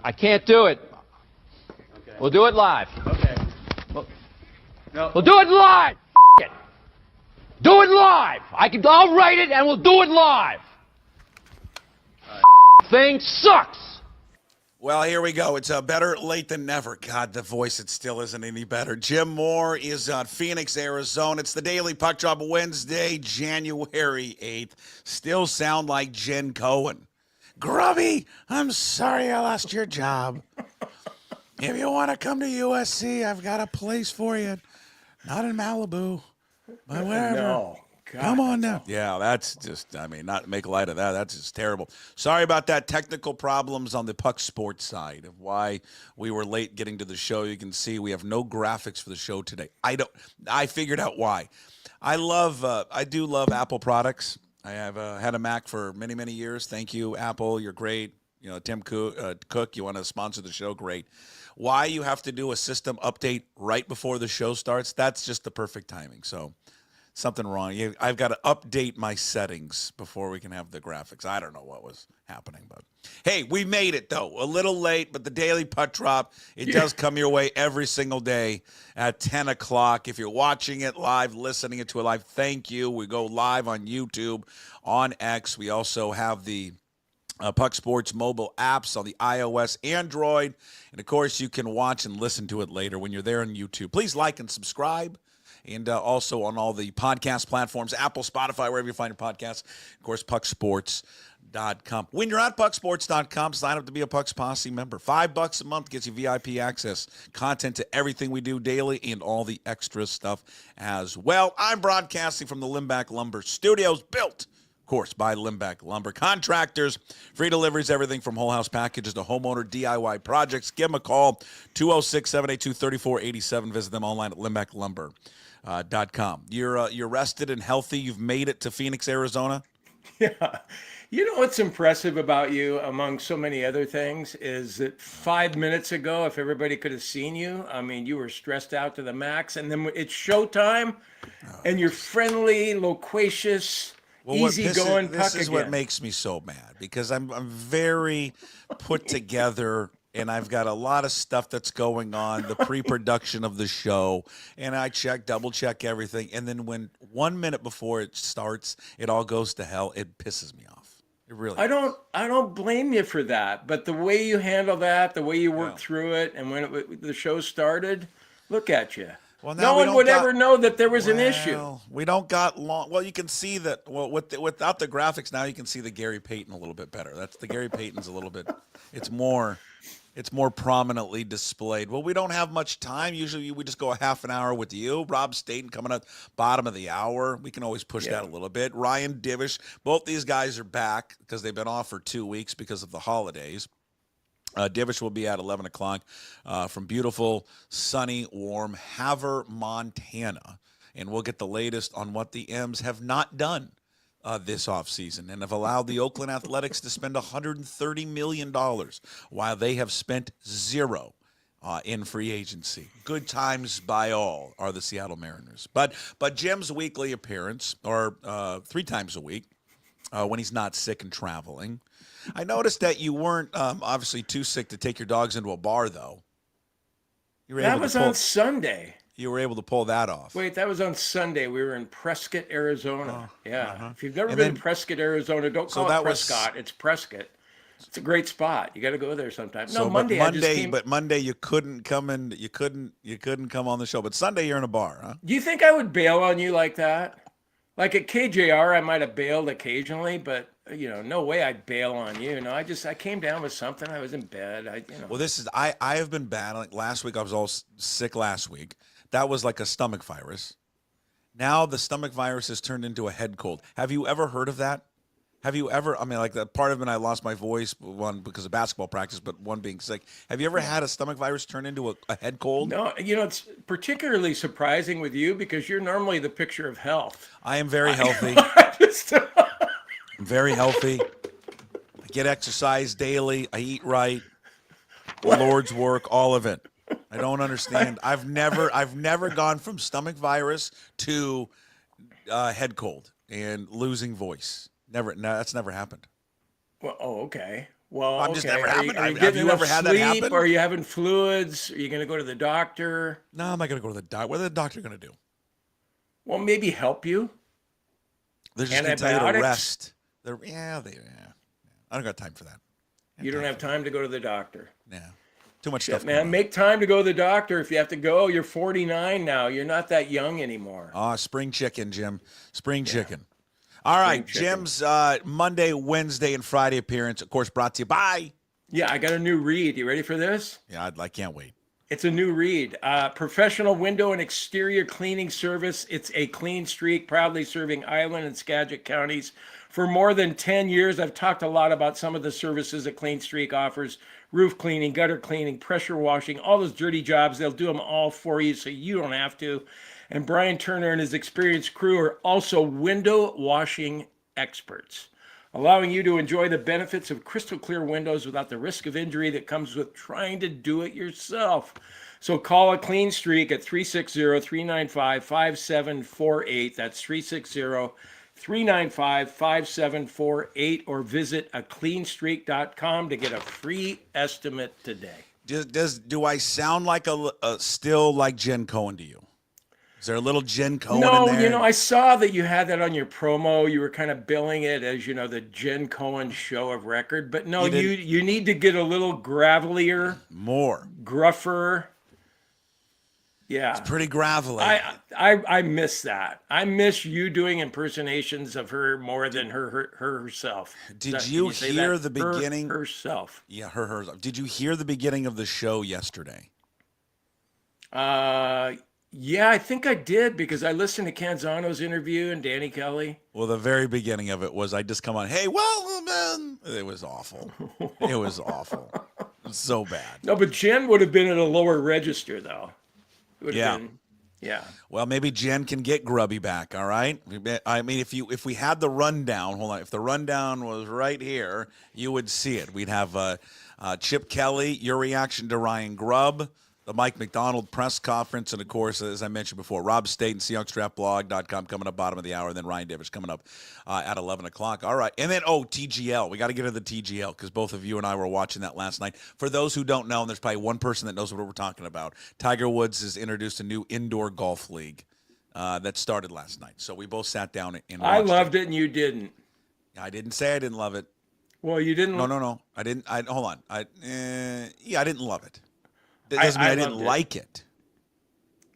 I can't do it. Okay. We'll do it live. Okay. No. We'll do it live. It. Do it live. I'll write it and we'll do it live. Thing sucks. Well, here we go. It's better late than never. God, the voice, it still isn't any better. Jim Moore is on Phoenix, Arizona. It's the Daily Puck Drop Wednesday, January 8th. Still sound like Jen Cohen. Grubby, I'm sorry I lost your job. If you want to come to USC, I've got a place for you. Not in Malibu, but wherever. No. God, come on now. Yeah, that's just, I mean, not to make light of that. That's just terrible. Sorry about that. Technical problems on the Puck Sports side of why we were late getting to the show. You can see we have no graphics for the show today. I figured out why. I do love Apple products. I have had a Mac for many, many years. Thank you, Apple. You're great. You know, Tim Cook, you want to sponsor the show? Great. Why you have to do a system update right before the show starts, that's just the perfect timing. So something wrong. I've got to update my settings before we can have the graphics. I don't know what was happening, but hey, we made it though. A little late, but the Daily Puck Drop, it does come your way every single day at 10 o'clock. If you're watching it live, listening to it live, thank you. We go live on YouTube, on X. We also have the Puck Sports mobile apps on the iOS, Android, and of course you can watch and listen to it later when you're there on YouTube. Please like and subscribe. And also on all the podcast platforms, Apple, Spotify, wherever you find your podcasts. Of course, pucksports.com. When you're at pucksports.com, sign up to be a Pucks Posse member. $5 a month gets you VIP access, content to everything we do daily, and all the extra stuff as well. I'm broadcasting from the Limback Lumber Studios, built, of course, by Limback Lumber Contractors. Free deliveries, everything from whole house packages to homeowner DIY projects. Give them a call, 206-782-3487. Visit them online at limbacklumber.com. You're rested and healthy. You've made it to Phoenix, Arizona. Yeah. You know what's impressive about you, among so many other things, is that 5 minutes ago, if everybody could have seen you, I mean, you were stressed out to the max, and then it's showtime, and you're friendly, loquacious, easygoing Puck again. This is what makes me so mad, because I'm very put together. And I've got a lot of stuff that's going on, the pre-production of the show, and I double check everything. And then when 1 minute before it starts, it all goes to hell. It pisses me off. It really. I don't blame you for that, but the way you handle that, the way you work through it, and when the show started, look at you. Well, no one would ever know that there was an issue. We don't got long. Well, you can see that. Well, without the graphics now, you can see the Gary Payton a little bit better. That's the Gary Payton's a little bit. It's more prominently displayed. Well, we don't have much time. Usually we just go a half an hour with you. Rob Staton coming up bottom of the hour. We can always push that a little bit. Ryan Divish. Both these guys are back because they've been off for 2 weeks because of the holidays. Divish will be at 11 o'clock from beautiful, sunny, warm Havre, Montana. And we'll get the latest on what the M's have not done this offseason and have allowed the Oakland Athletics to spend $130 million while they have spent zero in free agency. Good times by all are the Seattle Mariners. But Jim's weekly appearance, or 3 times a week, when he's not sick and traveling. I noticed that you weren't obviously too sick to take your dogs into a bar, though. That was on Sunday. You were able to pull that off. Wait, that was on Sunday. We were in Prescott, Arizona. If you've never been to Prescott, Arizona, don't call it Prescott. It's Prescott. It's a great spot. You got to go there sometime. No, Monday. But Monday you couldn't come in. You couldn't come on the show. But Sunday you're in a bar, huh? Do you think I would bail on you like that? Like at KJR, I might have bailed occasionally, but no way I'd bail on you. No, I came down with something. I was in bed. Well, I have been battling. Last week I was all sick. Last week. That was like a stomach virus. Now the stomach virus has turned into a head cold. Have you ever heard of that? Have you ever, like the part of it, I lost my voice, one because of basketball practice, but one being sick. Have you ever had a stomach virus turn into a head cold? No, it's particularly surprising with you because you're normally the picture of health. I am very healthy. I'm very healthy. I get exercise daily. I eat right. The Lord's work, all of it. I don't understand. I've never gone from stomach virus to head cold and losing voice. Never. No, that's never happened. Well, okay. Well, I'm just okay. never Are happened. you Have getting you ever enough had that sleep? happen? Are you having fluids? Are you going to go to the doctor? No, I'm not going to go to the doctor. What is the doctor going to do? Well, maybe help you. They're just going to tell you to Antibiotics? rest. I don't got time for that. You don't have time to go to the doctor. Yeah. Too much Shit, stuff going man, on. make time to go to the doctor if you have to go. You're 49 now. You're not that young anymore. Spring chicken, Jim. Spring chicken. All right, Spring chicken. Jim's Monday, Wednesday, and Friday appearance, of course, brought to you by. Yeah, I got a new read. You ready for this? Yeah, I can't wait. It's a new read. Professional window and exterior cleaning service. It's a clean streak, proudly serving Island and Skagit counties for more than 10 years. I've talked a lot about some of the services that Clean Streak offers: roof cleaning, gutter cleaning, pressure washing, all those dirty jobs. They'll do them all for you so you don't have to. And Brian Turner and his experienced crew are also window washing experts, allowing you to enjoy the benefits of crystal clear windows without the risk of injury that comes with trying to do it yourself. So call a Clean Streak at 360-395-5748. That's 360-395-5748, or visit acleanstreak.com to get a free estimate today. Do I sound like still like Jen Cohen to you? Is there a little Jen Cohen No, in there? I saw that you had that on your promo. You were kind of billing it as, the Jen Cohen show of record. But no, you need to get a little gravelier, More. gruffer. Yeah. It's pretty gravelly. I miss that. I miss you doing impersonations of her more than herself. Did you hear the beginning? Herself. Yeah, hers. Did you hear the beginning of the show yesterday? Yeah, I think I did, because I listened to Canzano's interview and Danny Kelly. Well, the very beginning of it was I just come on, hey, well, man. It was awful. It was awful. It's so bad. No, but Jen would have been at a lower register, though. It would have been, yeah. Well, maybe Jen can get Grubby back, all right? I mean, if we had the rundown, hold on, if the rundown was right here, you would see it. We'd have Chip Kelly, your reaction to Ryan Grubb, the Mike Macdonald press conference, and, of course, as I mentioned before, Rob Staton, SeahawksDraftBlog.com coming up bottom of the hour, and then Ryan Divish coming up at 11 o'clock. All right. And then, TGL. We got to get to the TGL because both of you and I were watching that last night. For those who don't know, and there's probably one person that knows what we're talking about, Tiger Woods has introduced a new indoor golf league that started last night. So we both sat down and watched I loved it and you didn't. I didn't say I didn't love it. Well, you didn't. No. I didn't. Hold on. I didn't love it. That doesn't mean I didn't like it.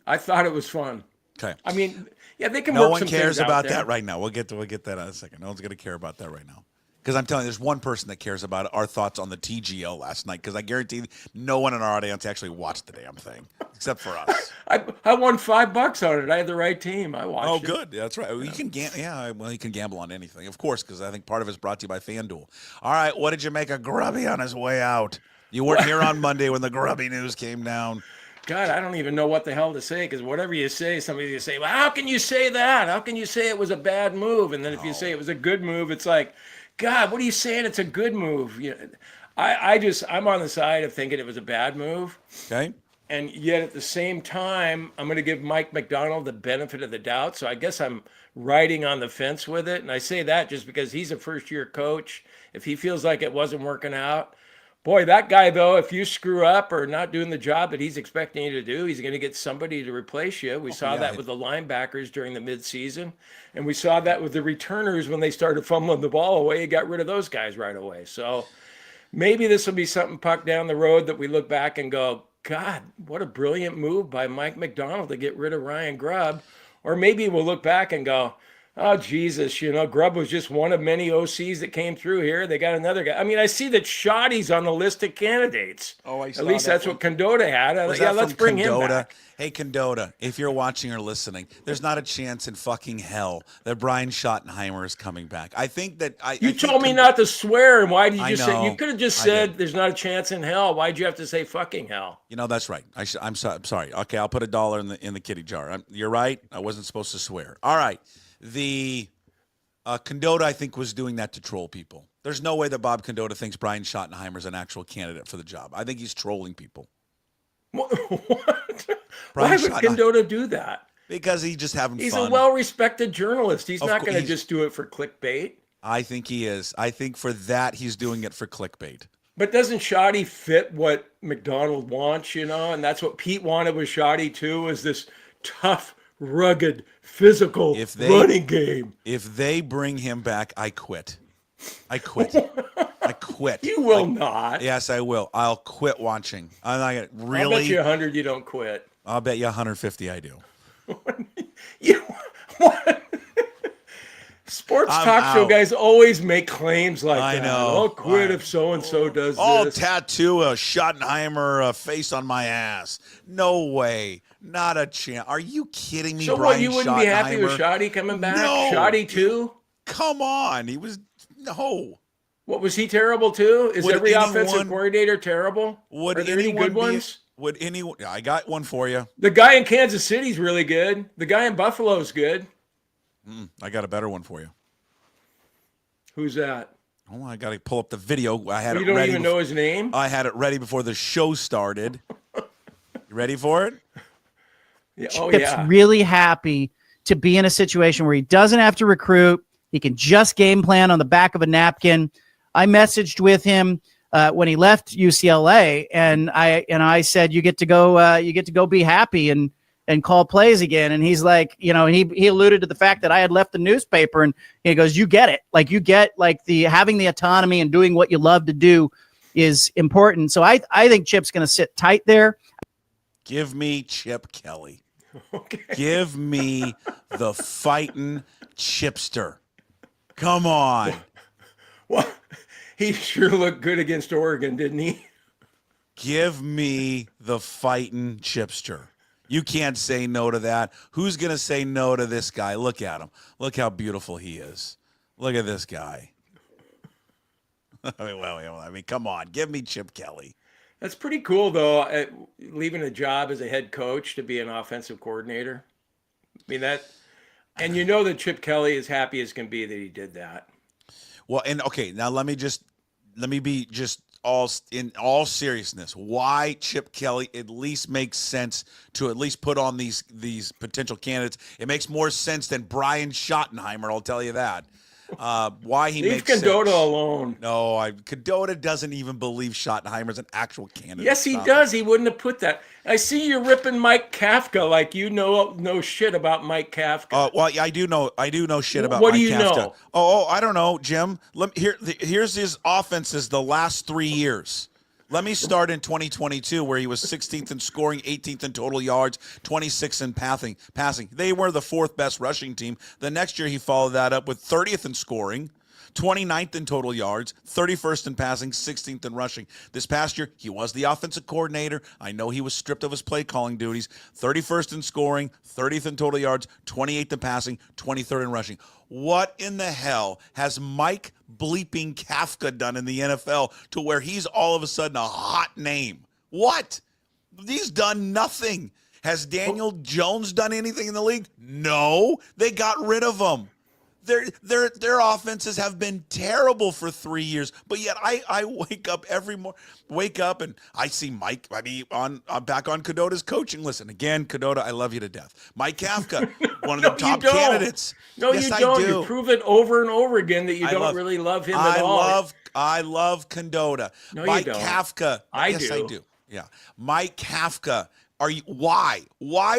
I thought it was fun. Okay. I mean, yeah, they can No work one some cares things out about there. that right now. We'll get that in a second. No one's going to care about that right now. Because I'm telling you, there's one person that cares about our thoughts on the TGL last night, because I guarantee no one in our audience actually watched the damn thing, except for us. I won $5 on it. I had the right team. I watched it. Oh, good. Yeah, that's right. Well, you can you can gamble on anything, of course, because I think part of it's brought to you by FanDuel. All right, what did you make of Grubby on his way out? You weren't here on Monday when the Grubby news came down. God, I don't even know what the hell to say, because whatever you say, somebody will say, well, how can you say that? How can you say it was a bad move? And then if you say it was a good move, it's like, God, what are you saying? It's a good move. I'm on the side of thinking it was a bad move. Okay. And yet at the same time, I'm going to give Mike Macdonald the benefit of the doubt. So I guess I'm riding on the fence with it. And I say that just because he's a first-year coach. If he feels like it wasn't working out, boy, that guy, though, if you screw up or not doing the job that he's expecting you to do, he's going to get somebody to replace you. We saw that with the linebackers during the midseason. And we saw that with the returners when they started fumbling the ball away. He got rid of those guys right away. So maybe this will be something, Puck, down the road that we look back and go, God, what a brilliant move by Mike Macdonald to get rid of Ryan Grubb. Or maybe we'll look back and go, oh, Jesus, Grubb was just one of many OCs that came through here. They got another guy. I mean, I see that Shoddy's on the list of candidates. Oh, I saw. At least that's what Condota had. Let's bring him back. Hey, Condota, if you're watching or listening, there's not a chance in fucking hell that Brian Schottenheimer is coming back. I think that You told me not to swear, and why did you just say? You could have just said did. there's not a chance in hell. Why'd you have to say fucking hell? That's right. I'm sorry. Okay, I'll put $1 in the kitty jar. You're right. I wasn't supposed to swear. All right. The Condota, I think, was doing that to troll people. There's no way that Bob Condota thinks Brian Schottenheimer is an actual candidate for the job. I think he's trolling people. What? Why would Condota do that? Because he's just having fun. He's a well-respected journalist. He's not going to just do it for clickbait. I think he is. I think for that, he's doing it for clickbait. But doesn't Shoddy fit what Macdonald wants, And that's what Pete wanted with Shoddy too, was this tough, rugged, physical running game. If they bring him back, I quit. I quit. I quit. You will not. Yes, I will. I'll quit watching. I'm not gonna really. I'll bet you 100 you don't quit. I'll bet you 150 I do. What? Sports talk show guys always make claims like that. I know. I'll quit if so-and-so does I'll this. tattoo a Schottenheimer face on my ass. No way. Not a chance. Are you kidding me, So Brian what, you wouldn't be happy with Shoddy coming back? No. Shoddy too? Come on. He was, no. What, was he terrible too? Is every offensive coordinator terrible? Are there any good ones? I got one for you. The guy in Kansas City's really good. The guy in Buffalo's good. I got a better one for you. Who's that? Oh, I got to pull up the video. I had it ready. You don't even know his name? I had it ready before the show started. You ready for it? Yeah. Oh, Chip's really happy to be in a situation where he doesn't have to recruit. He can just game plan on the back of a napkin. I messaged with him when he left UCLA, and I said, you get to go be happy and call plays again. And he's like, he alluded to the fact that I had left the newspaper, and he goes, you get it. Like, you get like the having the autonomy and doing what you love to do is important. So I think Chip's going to sit tight there. Give me Chip Kelly. Okay. Give me the fighting Chipster. Come on. Well, he sure looked good against Oregon, didn't he? Give me the fighting Chipster. You can't say no to that. Who's going to say no to this guy? Look at him. Look how beautiful he is. Look at this guy. I mean, come on. Give me Chip Kelly. That's pretty cool, though, leaving a job as a head coach to be an offensive coordinator. I mean, and that Chip Kelly is happy as can be that he did that. Well, and okay, now let me be just in all seriousness, why Chip Kelly at least makes sense to at least put on these potential candidates. It makes more sense than Brian Schottenheimer, I'll tell you that. Why he makes sense. Leave Condota alone. No, Condota doesn't even believe Schottenheimer's an actual candidate. Yes, he does. He wouldn't have put that. I see you ripping Mike Kafka like you know shit about Mike Kafka. Well, I do know shit about what Mike do you Kafka. know? Oh, I don't know, Jim. Here's his offenses the last 3 years. Let me start in 2022, where he was 16th in scoring, 18th in total yards, 26th in passing. They were the fourth best rushing team. The next year, he followed that up with 30th in scoring, 29th in total yards, 31st in passing, 16th in rushing. This past year, he was the offensive coordinator. I know he was stripped of his play calling duties. 31st in scoring, 30th in total yards, 28th in passing, 23rd in rushing. What in the hell has Mike bleeping Kafka done in the NFL to where he's all of a sudden a hot name? What? He's done nothing. Has Daniel Jones done anything in the league? No. They got rid of him. Their offenses have been terrible for 3 years, but yet I wake up every morning, and I see Mike. I mean, I'm back on Condota's coaching. Listen, again, Condota, I love you to death. Mike Kafka, one of the top candidates. No, yes, you don't. I do. You prove it over and over again that you don't really love him at all. I love Condota. No, Mike you don't. Kafka. I do. Yeah, Mike Kafka. Why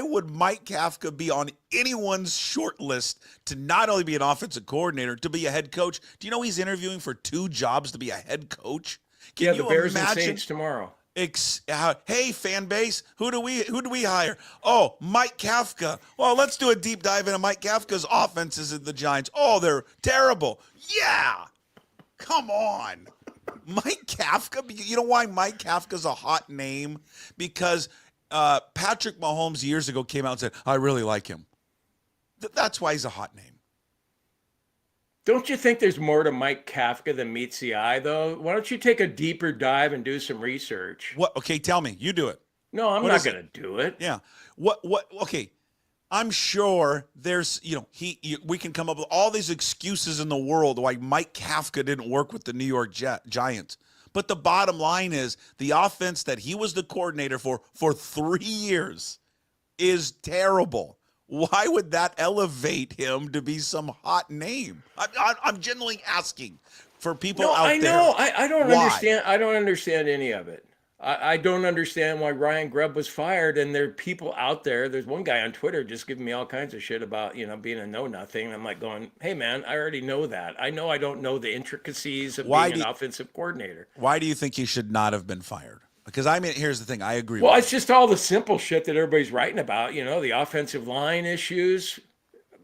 would Mike Kafka be on anyone's short list to not only be an offensive coordinator, to be a head coach? Do you know he's interviewing for 2 jobs to be a head coach? Can you the Bears imagine? and Saints tomorrow. Hey, fan base, who do we hire? Oh, Mike Kafka. Well, let's do a deep dive into Mike Kafka's offenses at the Giants. Oh, they're terrible. Yeah, come on. Mike Kafka. You know why Mike Kafka's a hot name? Because Patrick Mahomes years ago came out and said, I really like him. That's why he's a hot name. Don't you think there's more to Mike Kafka than meets the eye, though? Why don't you take a deeper dive and do some research? What? Okay, tell me. You do it. No, I'm not going to do it. Yeah. What? Okay. I'm sure there's, we can come up with all these excuses in the world why Mike Kafka didn't work with the New York Giants. But the bottom line is the offense that he was the coordinator for 3 years is terrible. Why would that elevate him to be some hot name? I'm genuinely asking for people out I there. know. I don't Why? understand. I don't understand any of it. I don't understand why Ryan Grubb was fired. And there are people out there. There's one guy on Twitter just giving me all kinds of shit about, being a know-nothing. And I'm like going, hey, man, I already know that. I know I don't know the intricacies of being an offensive coordinator. Why do you think he should not have been fired? Because, I mean, here's the thing. I agree Well, with it's just all the simple shit that everybody's writing about, the offensive line issues.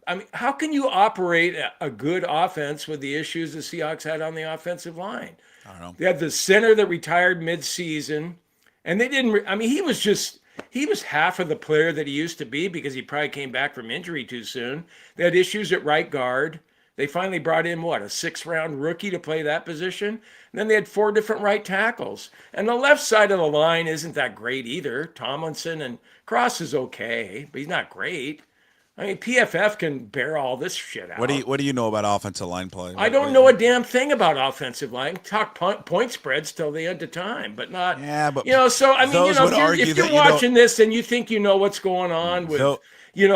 I mean, how can you operate a good offense with the issues the Seahawks had on the offensive line? I don't know. They had the center that retired mid-season, and they didn't. I mean, he was half of the player that he used to be because he probably came back from injury too soon. They had issues at right guard. They finally brought in, a sixth-round rookie to play that position. And then they had 4 different right tackles. And the left side of the line isn't that great either. Tomlinson and Cross is okay, but he's not great. I mean, PFF can bear all this shit out. What do you know about offensive line play? I don't know a damn thing about offensive line. Talk point spreads till the end of time, but not. Yeah, but so I mean, if you're watching this and you think you know what's going on with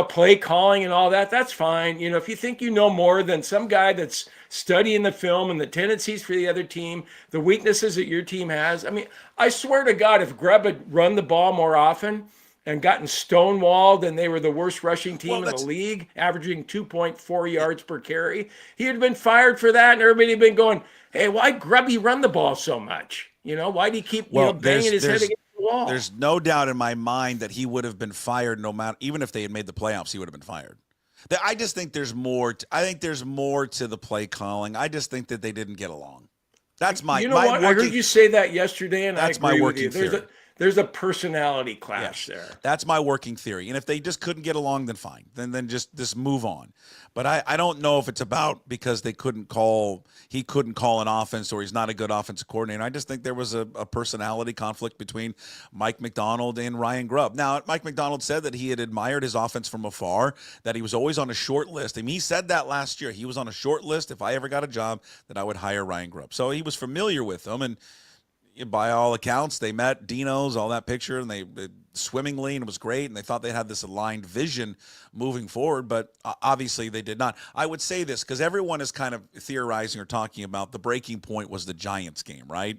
play calling and all that, that's fine. If you think you know more than some guy that's studying the film and the tendencies for the other team, the weaknesses that your team has. I mean, I swear to God, if Grubb had run the ball more often and gotten stonewalled and they were the worst rushing team in the league, averaging 2.4 yards per carry, he had been fired for that, and everybody had been going, hey, why Grubby run the ball so much? Why'd he keep banging his head against the wall? There's no doubt in my mind that he would have been fired no matter, even if they had made the playoffs, he would have been fired. I just think there's more. I think there's more to the play calling. I just think that they didn't get along. That's my. I heard you say that yesterday, and that's I agree my working with you. theory. There's a personality clash there. That's my working theory. And if they just couldn't get along, then fine. Then just move on. But I don't know if it's about because he couldn't call an offense or he's not a good offensive coordinator. I just think there was a personality conflict between Mike Macdonald and Ryan Grubb. Now, Mike Macdonald said that he had admired his offense from afar, that he was always on a short list. I mean, he said that last year. He was on a short list. If I ever got a job, that I would hire Ryan Grubb. So he was familiar with them, and by all accounts, they met Dino's, all that picture, and they swimmingly, and it was great, and they thought they had this aligned vision moving forward, but obviously they did not. I would say this because everyone is kind of theorizing or talking about the breaking point was the Giants game, right?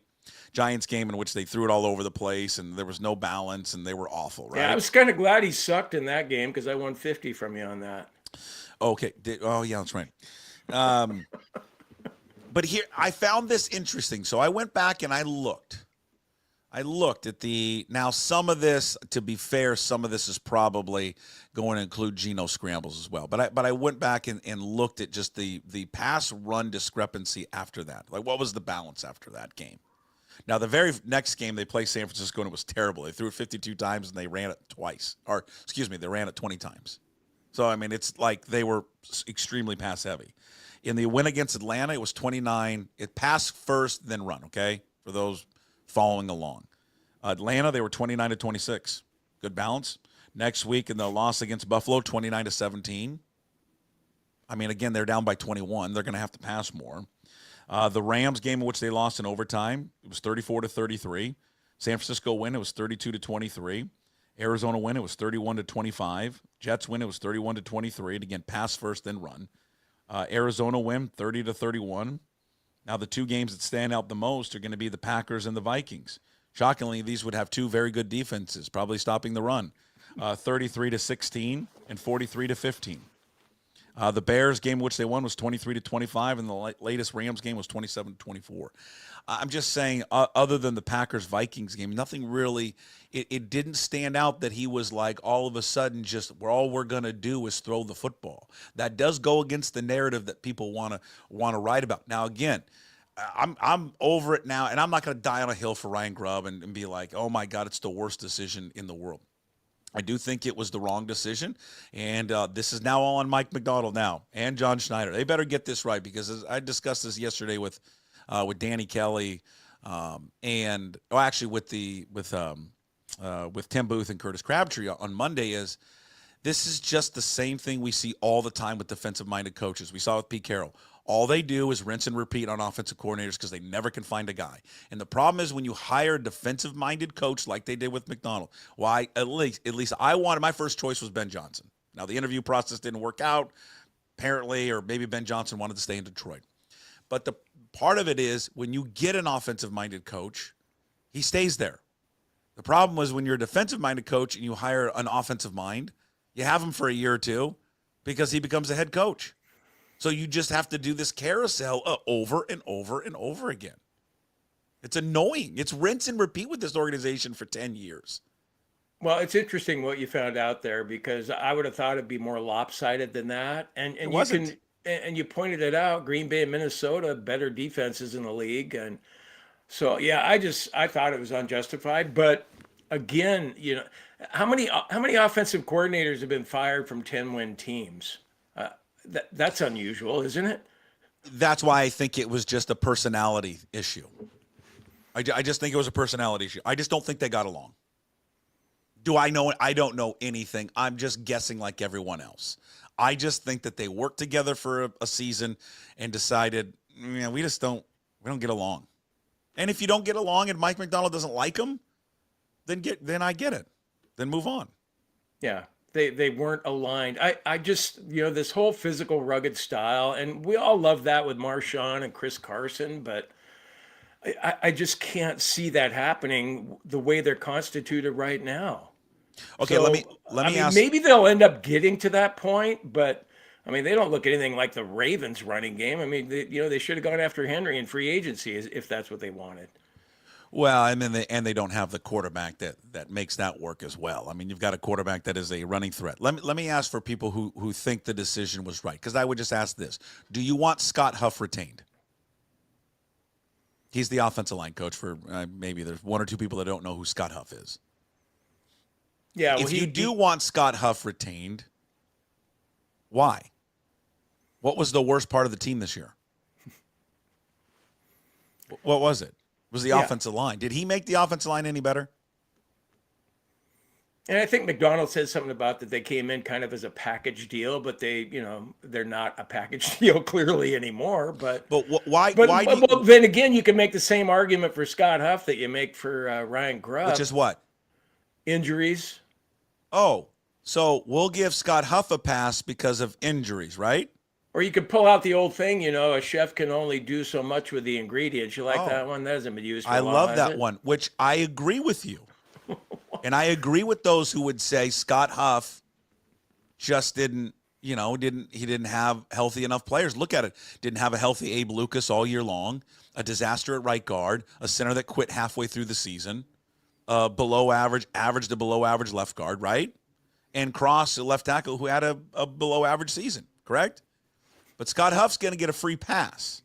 Giants game in which they threw it all over the place, and there was no balance, and they were awful, right? Yeah, I was kind of glad he sucked in that game because I won 50 from you on that. Okay. Yeah, that's right. But here, I found this interesting. So I went back and I looked. Now some of this, to be fair, some of this is probably going to include Geno scrambles as well. But I went back and looked at just the pass run discrepancy after that. Like, what was the balance after that game? Now, the very next game, they played San Francisco, and it was terrible. They threw it 52 times, and they ran it twice. They ran it 20 times. So, I mean, it's like they were extremely pass-heavy. In the win against Atlanta, it was 29. It passed first, then run, okay, for those following along. Atlanta, they were 29-26. Good balance. Next week in the loss against Buffalo, 29-17. I mean, again, they're down by 21. They're going to have to pass more. The Rams game in which they lost in overtime, it was 34-33. San Francisco win, it was 32-23. Arizona win, it was 31-25. Jets win, it was 31-23. And again, pass first, then run. Arizona win 30-31. Now the two games that stand out the most are going to be the Packers and the Vikings. Shockingly, these would have two very good defenses, probably stopping the run. 33-16 and 43-15. The Bears game which they won was 23-25, and the latest Rams game was 27-24. I'm just saying, other than the Packers-Vikings game, nothing really. It didn't stand out that he was like all of a sudden just all we're going to do is throw the football. That does go against the narrative that people want to write about. Now again, I'm over it now, and I'm not going to die on a hill for Ryan Grubb and be like, oh my God, it's the worst decision in the world. I do think it was the wrong decision, and this is now all on Mike Macdonald now and John Schneider. They better get this right because I discussed this yesterday with Danny Kelly with Tim Booth and Curtis Crabtree on Monday. This is just the same thing we see all the time with defensive-minded coaches. We saw with Pete Carroll. All they do is rinse and repeat on offensive coordinators because they never can find a guy. And the problem is when you hire a defensive-minded coach like they did with Macdonald. Why? At least I wanted, my first choice was Ben Johnson. Now, the interview process didn't work out, apparently, or maybe Ben Johnson wanted to stay in Detroit. But the part of it is when you get an offensive-minded coach, he stays there. The problem was when you're a defensive-minded coach and you hire an offensive mind, you have him for a year or two because he becomes a head coach. So you just have to do this carousel over and over and over again. It's annoying. It's rinse and repeat with this organization for 10 years. Well, it's interesting what you found out there because I would have thought it'd be more lopsided than that. And It you wasn't. and you pointed it out, Green Bay and Minnesota, better defenses in the league. And so, yeah, I thought it was unjustified. But again, how many offensive coordinators have been fired from 10-win teams? That's unusual, isn't it? That's why I think it was just a personality issue. I just think it was a personality issue. I just don't think they got along. Do I know? I don't know anything. I'm just guessing like everyone else. I just think that they worked together for a season and decided, we don't get along. And if you don't get along and Mike Macdonald doesn't like him, then I get it. Then move on. Yeah. They weren't aligned. I just, this whole physical, rugged style, and we all love that with Marshawn and Chris Carson, but I just can't see that happening the way they're constituted right now. Okay, So, let me ask. maybe they'll end up getting to that point, but they don't look anything like the Ravens running game. They should have gone after Henry in free agency if that's what they wanted. Well, they don't have the quarterback that makes that work as well. You've got a quarterback that is a running threat. Let me ask for people who think the decision was right, because I would just ask this: do you want Scott Huff retained? He's the offensive line coach for maybe there's one or two people that don't know who Scott Huff is. Yeah, well, if you do want Scott Huff retained, why? What was the worst part of the team this year? What was it? Was the offensive line. Did he make the offensive line any better? And I think McDonald said something about that they came in kind of as a package deal, but they're not a package deal clearly anymore. But why? But then again, you can make the same argument for Scott Huff that you make for Ryan Grubb. Which is what? Injuries. Oh, so we'll give Scott Huff a pass because of injuries, right? Or you could pull out the old thing, a chef can only do so much with the ingredients. You like that one? That hasn't been used for a I while, love has that it? one, which I agree with you. And I agree with those who would say Scott Huff just didn't have healthy enough players. Look at it. Didn't have a healthy Abe Lucas all year long, a disaster at right guard, a center that quit halfway through the season, average to below average left guard, right? And Cross, a left tackle, who had a below average season, correct? But Scott Huff's going to get a free pass.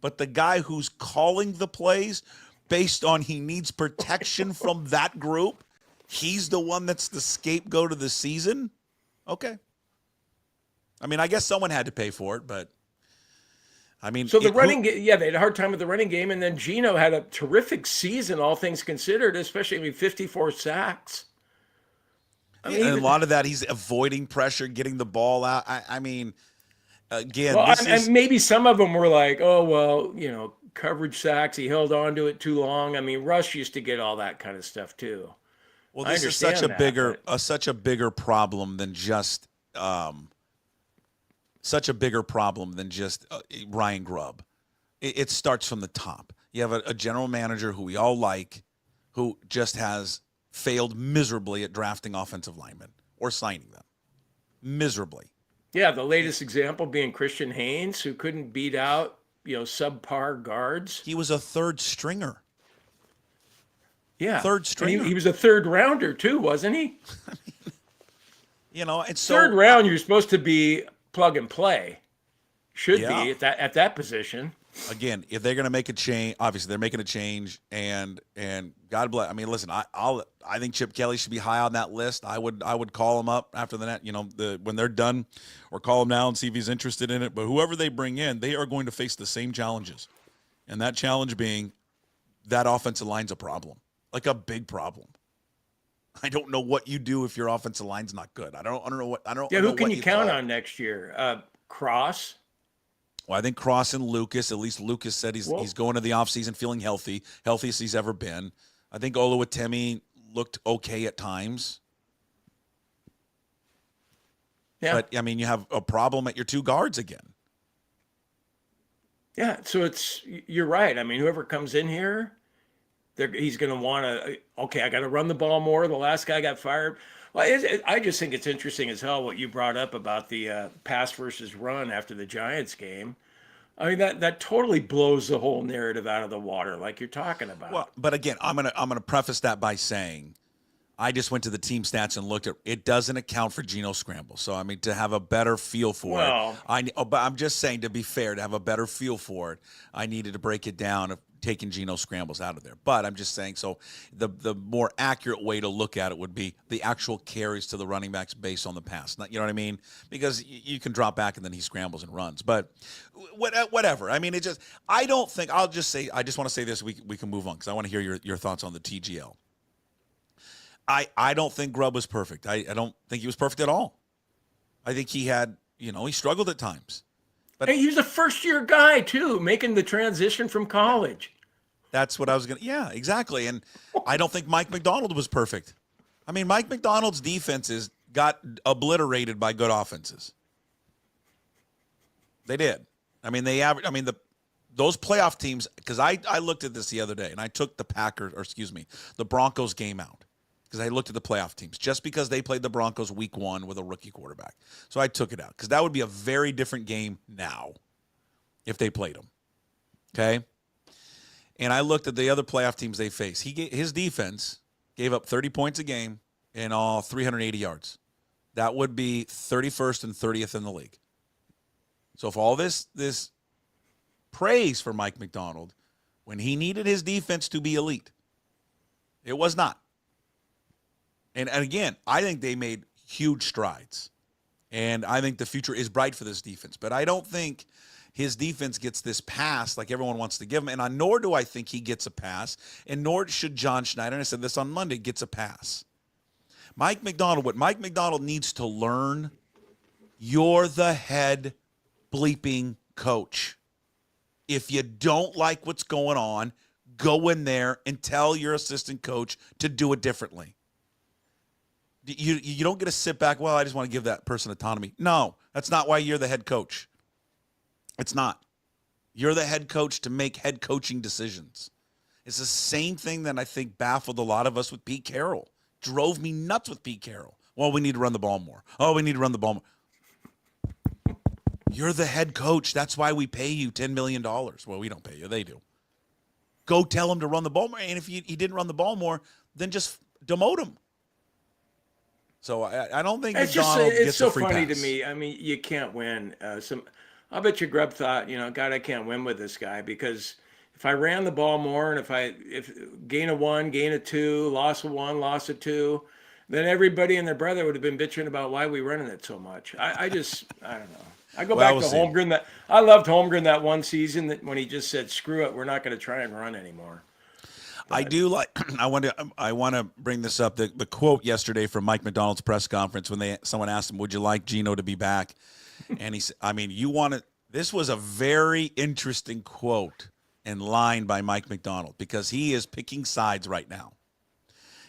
But the guy who's calling the plays based on he needs protection from that group, he's the one that's the scapegoat of the season? Okay. I guess someone had to pay for it, but So the running game, they had a hard time with the running game, and then Geno had a terrific season, all things considered, especially 54 sacks. And a lot of that, he's avoiding pressure, getting the ball out. Again, and maybe some of them were like, coverage sacks. He held on to it too long. Rush used to get all that kind of stuff too. Well, this is such a bigger problem than just Ryan Grubb. It starts from the top. You have a general manager who we all like, who just has failed miserably at drafting offensive linemen or signing them. Miserably. Yeah, the latest example being Christian Haynes, who couldn't beat out, subpar guards. He was a third stringer. Yeah. Third stringer. He was a third rounder too, wasn't he? It's so third round, you're supposed to be plug and play. Should Yeah. be at that position. Again, if they're going to make a change, obviously they're making a change, and God bless. Listen, I think Chip Kelly should be high on that list. I would call him up after the net, when they're done, or call him now and see if he's interested in it. But whoever they bring in, they are going to face the same challenges, and that challenge being that offensive line's a problem, like a big problem. I don't know what you do if your offensive line's not good. I don't know what. Yeah, who can you count on next year? Cross. Well, I think Cross and Lucas, at least Lucas said he's going to the offseason feeling healthy, healthiest he's ever been. I think Oluwatimi looked okay at times. Yeah. But, I mean, you have a problem at your two guards again. Yeah, so you're right. I mean, whoever comes in here, he's going to want to, okay, I got to run the ball more. The last guy got fired. Well, I just think it's interesting as hell what you brought up about the pass versus run after the Giants game. I mean, that totally blows the whole narrative out of the water, like you're talking about. Well, but again, I'm gonna preface that by saying I just went to the team stats and looked at it. Doesn't account for Geno scramble. So I mean, to have a better feel for it, but I'm just saying, to be fair, to have a better feel for it, I needed to break it down of taking Geno scrambles out of there. But I'm just saying, so the more accurate way to look at it would be the actual carries to the running backs based on the pass. Not, you know what I mean? Because you can drop back and then he scrambles and runs. But whatever. I mean, it just, I don't think, I just want to say this. We can move on because I want to hear your thoughts on the TGL. I don't think Grubb was perfect. I don't think he was perfect at all. I think he had, he struggled at times. But hey, he's a first-year guy, too, making the transition from college. That's what I was going to – yeah, exactly. And I don't think Mike Macdonald was perfect. I mean, Mike Macdonald's defenses got obliterated by good offenses. They did. I mean, those playoff teams – because I looked at this the other day, and I took the Broncos game out. Because I looked at the playoff teams, just because they played the Broncos week 1 with a rookie quarterback. So I took it out, because that would be a very different game now if they played them. Okay? And I looked at the other playoff teams they faced. His defense gave up 30 points a game and all 380 yards. That would be 31st and 30th in the league. So for all this praise for Mike Macdonald, when he needed his defense to be elite, it was not. And again, I think they made huge strides. And I think the future is bright for this defense. But I don't think his defense gets this pass like everyone wants to give him. And nor do I think he gets a pass. And nor should John Schneider, and I said this on Monday, gets a pass. What Mike Macdonald needs to learn, you're the head bleeping coach. If you don't like what's going on, go in there and tell your assistant coach to do it differently. You don't get to sit back, well, I just want to give that person autonomy. No, that's not why you're the head coach. It's not. You're the head coach to make head coaching decisions. It's the same thing that I think baffled a lot of us with Pete Carroll. Drove me nuts with Pete Carroll. Well, we need to run the ball more. Oh, we need to run the ball more. You're the head coach. That's why we pay you $10 million. Well, we don't pay you. They do. Go tell him to run the ball more. And if he didn't run the ball more, then just demote him. So I don't think Macdonald gets so a free funny pass. to me. I mean, you can't win. I bet you Grubb thought, God, I can't win with this guy, because if I ran the ball more, and if gain of 1, gain of 2, loss of 1, loss of 2, then everybody and their brother would have been bitching about why we running it so much. I don't know. I go back to Holmgren. I loved Holmgren that one season when he just said, "Screw it, we're not going to try and run anymore." I do like. I want to bring this up. The quote yesterday from Mike Macdonald's press conference when someone asked him, "Would you like Geno to be back?" And he said, "I mean, you want to." This was a very interesting quote and line by Mike Macdonald, because he is picking sides right now.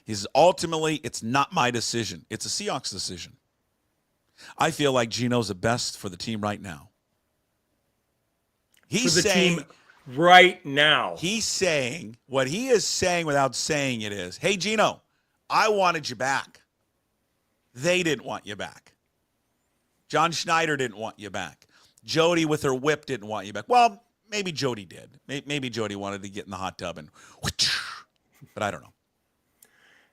He's ultimately, it's not my decision. It's a Seahawks decision. I feel like Geno's the best for the team right now. He's saying. Team right now. He's saying, what he is saying without saying it is, hey, Geno, I wanted you back. They didn't want you back. John Schneider didn't want you back. Jody with her whip didn't want you back. Well, maybe Jody did. Maybe Jody wanted to get in the hot tub, but I don't know.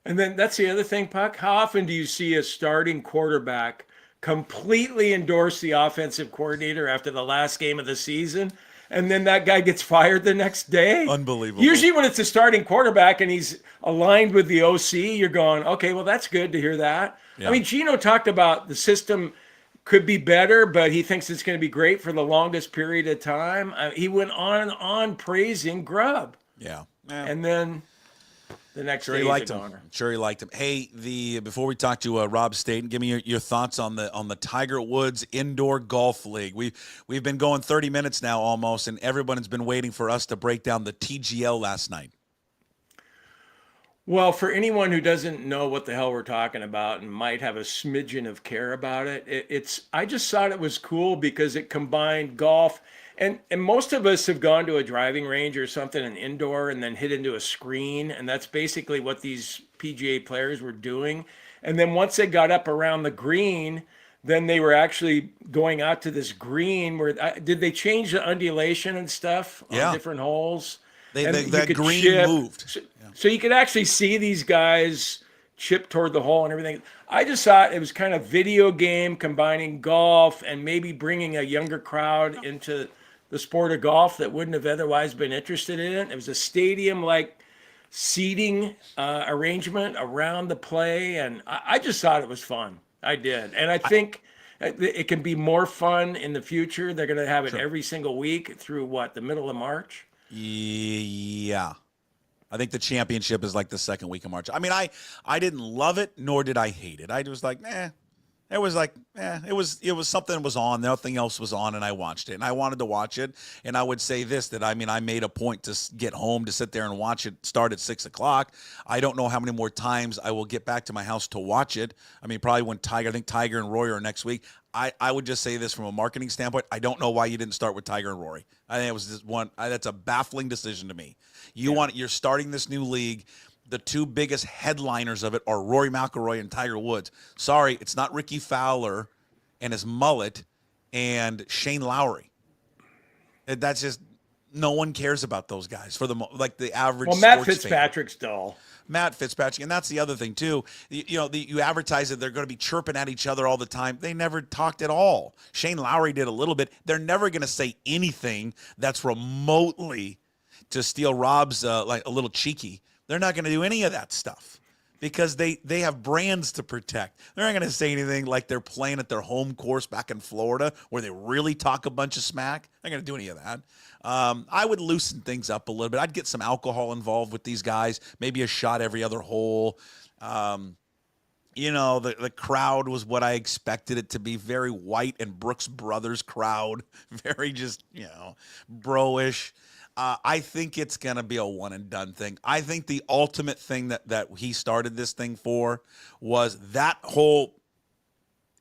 And then that's the other thing, Puck. How often do you see a starting quarterback completely endorse the offensive coordinator after the last game of the season, and then that guy gets fired the next day? Unbelievable. Usually when it's a starting quarterback and he's aligned with the OC, you're going, okay, well, that's good to hear that. Yeah. I mean, Geno talked about the system could be better, but he thinks it's going to be great for the longest period of time. He went on and on praising Grubb. Yeah. And then the next day he liked him. Sure, he liked him. Hey, before we talk to Rob Staton, give me your thoughts on the Tiger Woods Indoor Golf League. We've been going 30 minutes now almost, and everyone has been waiting for us to break down the TGL last night. Well, for anyone who doesn't know what the hell we're talking about and might have a smidgen of care about it, it's I just thought it was cool because it combined golf and most of us have gone to a driving range or something, an indoor, and then hit into a screen, and that's basically what these PGA players were doing. And then once they got up around the green, then they were actually going out to this green where did they change the undulation and stuff on different holes? That green moved. So you could actually see these guys chip toward the hole and everything. I just thought it was kind of video game combining golf and maybe bringing a younger crowd into the sport of golf that wouldn't have otherwise been interested in it. It was a stadium-like seating arrangement around the play, and I just thought it was fun. I did. And I think it can be more fun in the future. They're going to have it every single week through, the middle of March? Yeah. I think the championship is like the second week of March. I mean, I didn't love it, nor did I hate it. I was like, It was like, it was something that was on. Nothing else was on, and I watched it. And I wanted to watch it. And I would say this, that, I mean, I made a point to get home to sit there and watch it start at 6 o'clock. I don't know how many more times I will get back to my house to watch it. I mean, probably when I think Tiger and Rory are next week. I would just say this from a marketing standpoint. I don't know why you didn't start with Tiger and Rory. I think it was just that's a baffling decision to me. You're starting this new league. The two biggest headliners of it are Rory McIlroy and Tiger Woods. Sorry, it's not Ricky Fowler and his mullet and Shane Lowry. That's just, no one cares about those guys for the average. Well, Matt Fitzpatrick's dull. Matt Fitzpatrick, and that's the other thing too. You advertise that they're going to be chirping at each other all the time. They never talked at all. Shane Lowry did a little bit. They're never going to say anything that's remotely to steal Rob's like a little cheeky. They're not going to do any of that stuff because they have brands to protect. They're not going to say anything like they're playing at their home course back in Florida where they really talk a bunch of smack. They're not going to do any of that. I would loosen things up a little bit. I'd get some alcohol involved with these guys, maybe a shot every other hole. The crowd was what I expected it to be, very White and Brooks Brothers crowd, very just, bro-ish. I think it's going to be a one-and-done thing. I think the ultimate thing that he started this thing for was that whole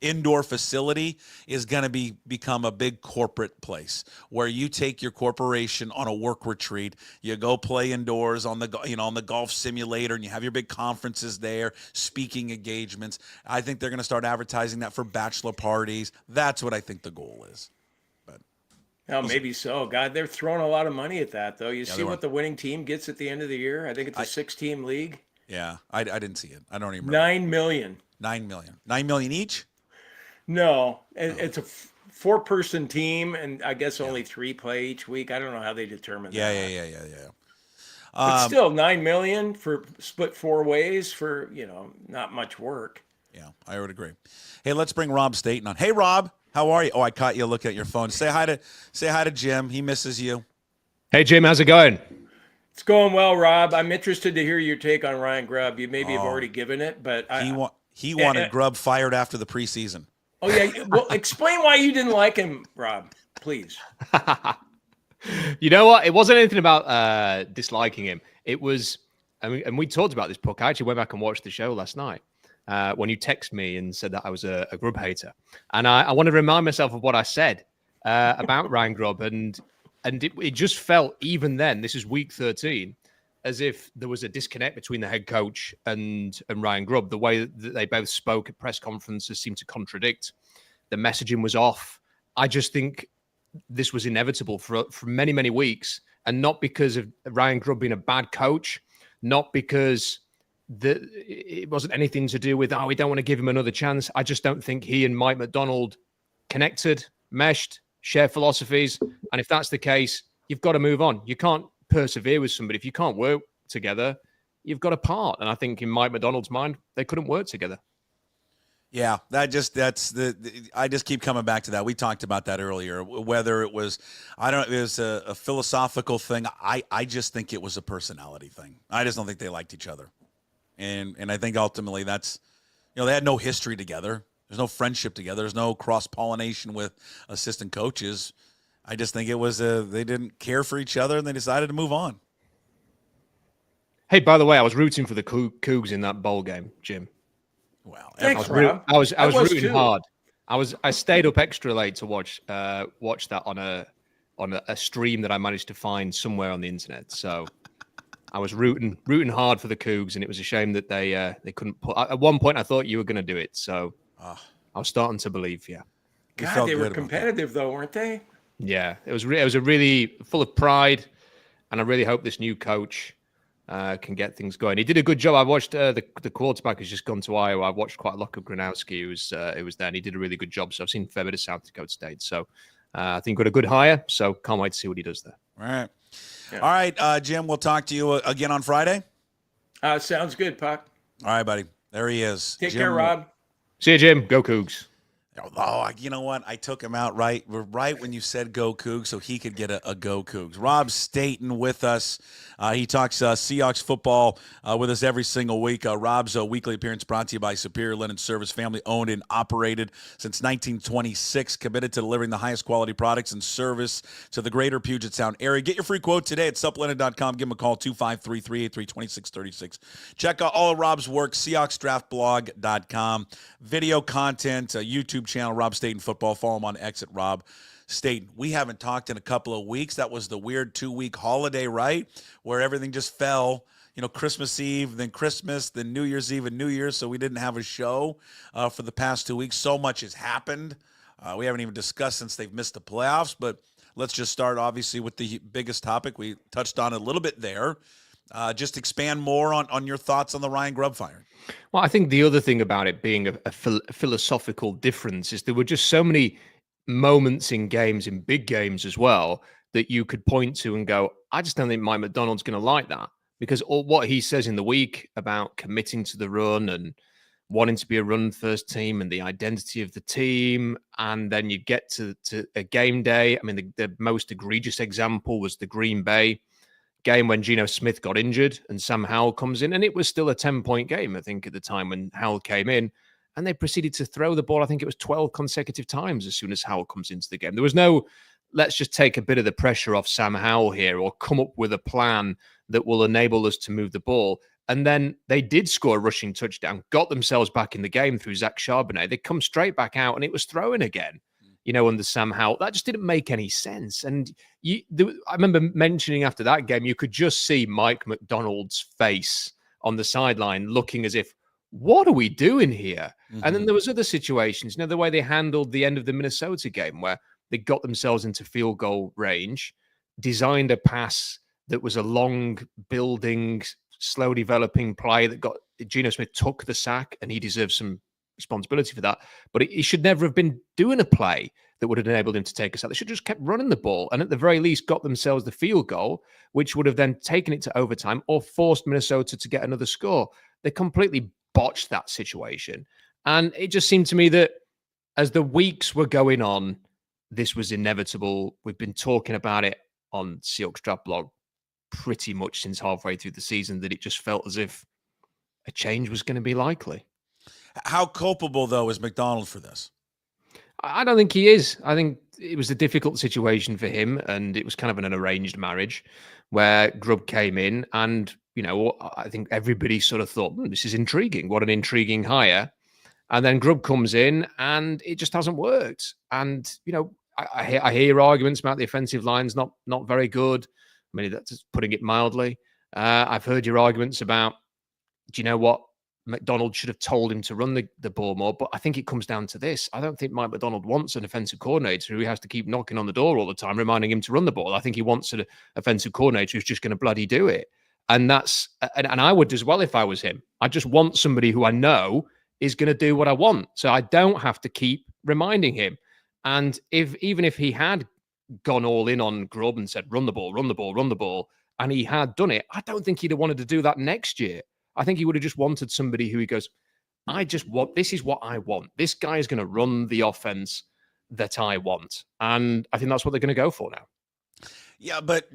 indoor facility is going to become a big corporate place where you take your corporation on a work retreat. You go play indoors on the golf simulator, and you have your big conferences there, speaking engagements. I think they're going to start advertising that for bachelor parties. That's what I think the goal is. Oh, maybe so. God, they're throwing a lot of money at that, though. You see what the winning team gets at the end of the year? I think it's a 6-team league. Yeah, I didn't see it. I don't even remember. $9 million. $9 million each? No, it's a 4-person team, and I guess only 3 play each week. I don't know how they determine that. Yeah. But still, $9 million for split 4 ways for, not much work. Yeah, I would agree. Hey, let's bring Rob Staton on. Hey, Rob. How are you? Oh, I caught you looking at your phone. Say hi to Jim. He misses you. Hey, Jim. How's it going? It's going well, Rob. I'm interested to hear your take on Ryan Grubb. You maybe have already given it, but he wanted Grubb fired after the preseason. Oh yeah. Well, explain why you didn't like him, Rob, please. You know what? It wasn't anything about disliking him. It was, and we talked about this, Puck. I actually went back and watched the show last night. When you text me and said that I was a Grubb hater. And I want to remind myself of what I said about Ryan Grubb. And it just felt, even then, this is week 13, as if there was a disconnect between the head coach and Ryan Grubb. The way that they both spoke at press conferences seemed to contradict. The messaging was off. I just think this was inevitable for many, many weeks. And not because of Ryan Grubb being a bad coach, not because it wasn't anything to do with, we don't want to give him another chance. I just don't think he and Mike Macdonald connected, meshed, share philosophies. And if that's the case, you've got to move on. You can't persevere with somebody. If you can't work together, you've got to part. And I think in Mike Macdonald's mind, they couldn't work together. Yeah, I just keep coming back to that. We talked about that earlier, whether it was, it was a philosophical thing. I just think it was a personality thing. I just don't think they liked each other. And I think ultimately that's, they had no history together. There's no friendship together. There's no cross-pollination with assistant coaches. I just think it was they didn't care for each other and they decided to move on. Hey, by the way, I was rooting for the Cougs in that bowl game, Jim. Well, Thanks, I Rob. was rooting too. hard. I stayed up extra late to watch that on a stream that I managed to find somewhere on the internet. So I was rooting hard for the Cougs, and it was a shame that they couldn't put. At one point, I thought you were going to do it, so I was starting to believe. Yeah, God, they were competitive though, weren't they? yeah. It was a really full of pride, and I really hope this new coach can get things going. He did a good job. I watched the quarterback who's just gone to Iowa. I watched quite a lot of Gronowski, who was there, and he did a really good job. So I've seen a fair bit of South Dakota State. So I think got a good hire. So can't wait to see what he does there. All right. Yeah. All right, Jim, we'll talk to you again on Friday. Sounds good, Puck. All right, buddy. There he is. Take Jim, care, Rob. See you, Jim. Go Cougs. Oh, you know what? I took him out right when you said go Cougs, so he could get a go Cougs. Rob Staton with us. He talks Seahawks football with us every single week. Rob's weekly appearance brought to you by Superior Linen Service, family owned and operated since 1926, committed to delivering the highest quality products and service to the greater Puget Sound area. Get your free quote today at supplinen.com. Give him a call, 253-383-2636. Check out all of Rob's work, SeahawksDraftBlog.com. Video content, YouTube channel, Rob Staton Football. Follow him on X at Rob Staton. We haven't talked in a couple of weeks. That was the weird 2-week holiday, right? Where everything just fell, Christmas Eve, then Christmas, then New Year's Eve and New Year's. So we didn't have a show for the past 2 weeks. So much has happened. We haven't even discussed since they've missed the playoffs, but let's just start obviously with the biggest topic. We touched on it a little bit there. Just expand more on your thoughts on the Ryan Grubb firing. Well, I think the other thing about it being a philosophical difference is there were just so many moments in games, in big games as well, that you could point to and go, I just don't think Mike Macdonald's going to like that. Because all what he says in the week about committing to the run and wanting to be a run-first team and the identity of the team, and then you get to a game day. I mean, the most egregious example was the Green Bay game when Geno Smith got injured and Sam Howell comes in, and it was still a 10-point game, I think, at the time when Howell came in, and they proceeded to throw the ball. I think it was 12 consecutive times as soon as Howell comes into the game. There was no, let's just take a bit of the pressure off Sam Howell here or come up with a plan that will enable us to move the ball. And then they did score a rushing touchdown, got themselves back in the game through Zach Charbonnet. They come straight back out, and it was throwing again. Under Sam Howell. That just didn't make any sense. And I remember mentioning after that game, you could just see Mike Macdonald's face on the sideline looking as if, what are we doing here? Mm-hmm. And then there was other situations, the way they handled the end of the Minnesota game where they got themselves into field goal range, designed a pass that was a long building, slow developing play that got Geno Smith took the sack, and he deserves some responsibility for that, but he should never have been doing a play that would have enabled him to take us out. They should have just kept running the ball and at the very least got themselves the field goal, which would have then taken it to overtime or forced Minnesota to get another score. They completely botched that situation. And it just seemed to me that as the weeks were going on, this was inevitable. We've been talking about it on Seahawks Draft Blog pretty much since halfway through the season, that it just felt as if a change was going to be likely. How culpable, though, is Macdonald for this? I don't think he is. I think it was a difficult situation for him, and it was kind of an arranged marriage where Grubb came in, and, I think everybody sort of thought, this is intriguing. What an intriguing hire. And then Grubb comes in, and it just hasn't worked. And, I hear arguments about the offensive line's not very good. I mean, that's putting it mildly. I've heard your arguments about, do you know what? Macdonald should have told him to run the ball more, but I think it comes down to this. I don't think Mike Macdonald wants an offensive coordinator who has to keep knocking on the door all the time, reminding him to run the ball. I think he wants an offensive coordinator who's just going to bloody do it. And and I would as well if I was him. I just want somebody who I know is going to do what I want. So I don't have to keep reminding him. And even if he had gone all in on Grubb and said, run the ball, run the ball, run the ball, and he had done it, I don't think he'd have wanted to do that next year. I think he would have just wanted somebody who he goes, this is what I want. This guy is going to run the offense that I want. And I think that's what they're going to go for now. Yeah, but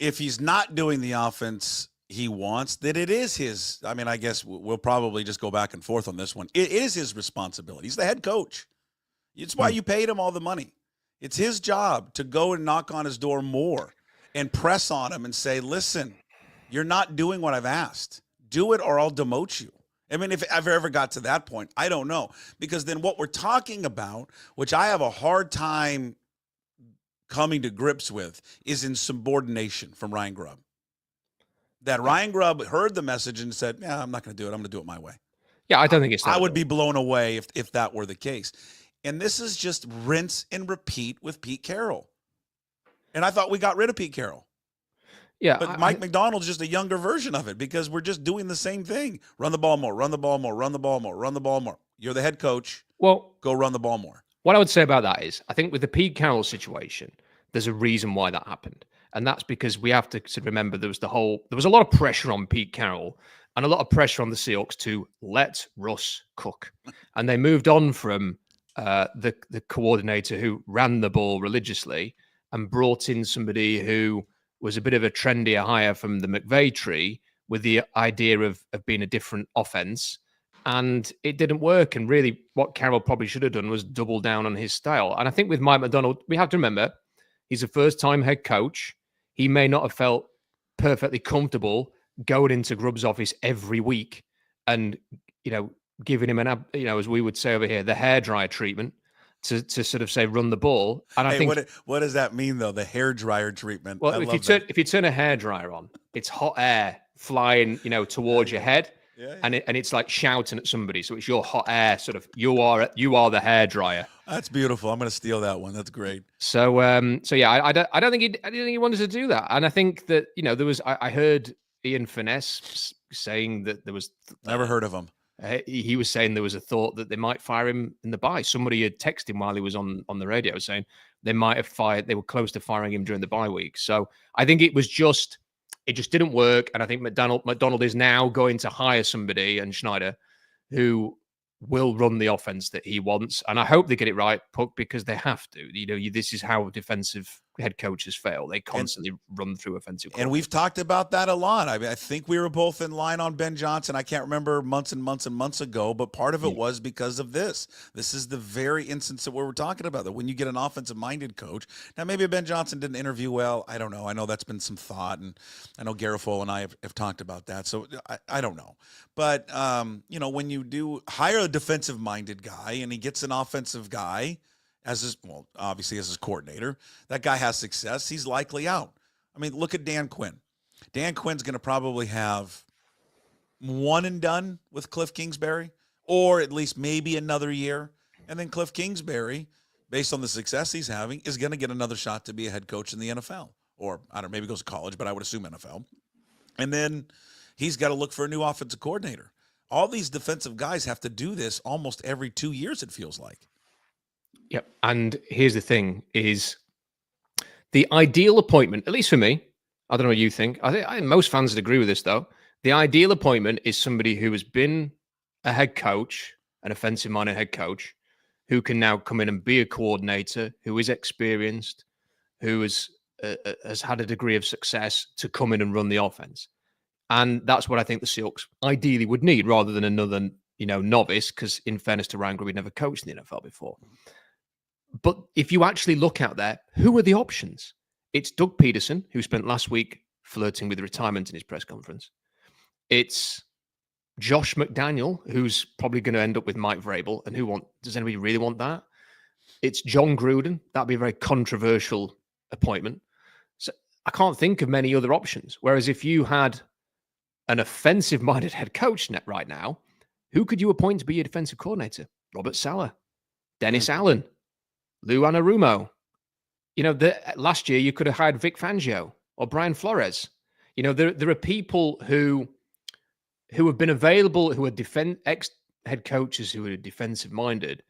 if he's not doing the offense he wants, then it is his. I mean, I guess we'll probably just go back and forth on this one. It is his responsibility. He's the head coach. It's why you paid him all the money. It's his job to go and knock on his door more and press on him and say, listen, You're not doing what I've asked. Do it or I'll demote you. I mean, if I've ever got to that point, I don't know. Because then what we're talking about, which I have a hard time coming to grips with, is insubordination from Ryan Grubb. That Ryan Grubb heard the message and said, yeah, I'm not going to do it. I'm going to do it my way. Yeah, I don't think it's that. I would be blown away if that were the case. And this is just rinse and repeat with Pete Carroll. And I thought we got rid of Pete Carroll. Yeah. But Mike Macdonald's just a younger version of it because we're just doing the same thing. Run the ball more, run the ball more, run the ball more, run the ball more. You're the head coach. Well, go run the ball more. What I would say about that is I think with the Pete Carroll situation, there's a reason why that happened. And that's because we have to sort of remember there was a lot of pressure on Pete Carroll and a lot of pressure on the Seahawks to let Russ cook. And they moved on from the coordinator who ran the ball religiously and brought in somebody who was a bit of a trendier hire from the McVay tree with the idea of being a different offense. And it didn't work. And really what Carroll probably should have done was double down on his style. And I think with Mike Macdonald, we have to remember he's a first-time head coach. He may not have felt perfectly comfortable going into Grubb's office every week and, giving him as we would say over here, the hairdryer treatment to sort of say, run the ball. And I think what does that mean though? The hairdryer treatment. Well, if you turn a hairdryer on, it's hot air flying, towards your head. Yeah. And it's like shouting at somebody. So it's your hot air sort of, you are the hairdryer. That's beautiful. I'm going to steal that one. That's great. So yeah, I don't think he wanted to do that. And I think that, there was, I heard Ian Finesse saying that there was. Never heard of him. He was saying there was a thought that they might fire him in the bye. Somebody had texted him while he was on the radio saying they might have fired. They were close to firing him during the bye week. So I think it just didn't work. And I think Macdonald is now going to hire somebody, and Schneider, who will run the offense that he wants. And I hope they get it right, Puck, because they have to. This is how defensive head coaches fail. They constantly run through offensive. And we've talked about that a lot. I mean, I think we were both in line on Ben Johnson. I can't remember months and months and months ago, but part of it was because of this. This is the very instance that we're talking about, that when you get an offensive-minded coach. Now, maybe Ben Johnson didn't interview well. I don't know. I know that's been some thought, and I know Garofalo and I have talked about that. So I don't know. But, when you do hire a defensive-minded guy and he gets an offensive guy, obviously as his coordinator, that guy has success, he's likely out. I mean, look at Dan Quinn. Dan Quinn's going to probably have one and done with Cliff Kingsbury, or at least maybe another year. And then Cliff Kingsbury, based on the success he's having, is going to get another shot to be a head coach in the NFL. Or, I don't know, maybe he goes to college, but I would assume NFL. And then he's got to look for a new offensive coordinator. All these defensive guys have to do this almost every 2 years, it feels like. Yep. And here's the thing is the ideal appointment, at least for me, I don't know what you think. I think most fans would agree with this, though. The ideal appointment is somebody who has been a head coach, an offensive-minded head coach, who can now come in and be a coordinator, who is experienced, who has had a degree of success to come in and run the offense. And that's what I think the Seahawks ideally would need, rather than another, novice, because in fairness to Ryan Grubb, he'd never coached in the NFL before. But if you actually look out there, who are the options? It's Doug Peterson, who spent last week flirting with retirement in his press conference. It's Josh McDaniel, who's probably going to end up with Mike Vrabel. And does anybody really want that? It's John Gruden. That'd be a very controversial appointment. So I can't think of many other options. Whereas if you had an offensive-minded head coach right now, who could you appoint to be your defensive coordinator? Robert Saleh, Dennis Allen, Lou Anarumo. Last year you could have hired Vic Fangio or Brian Flores. There are people who have been available, who are ex-head coaches who are defensive-minded,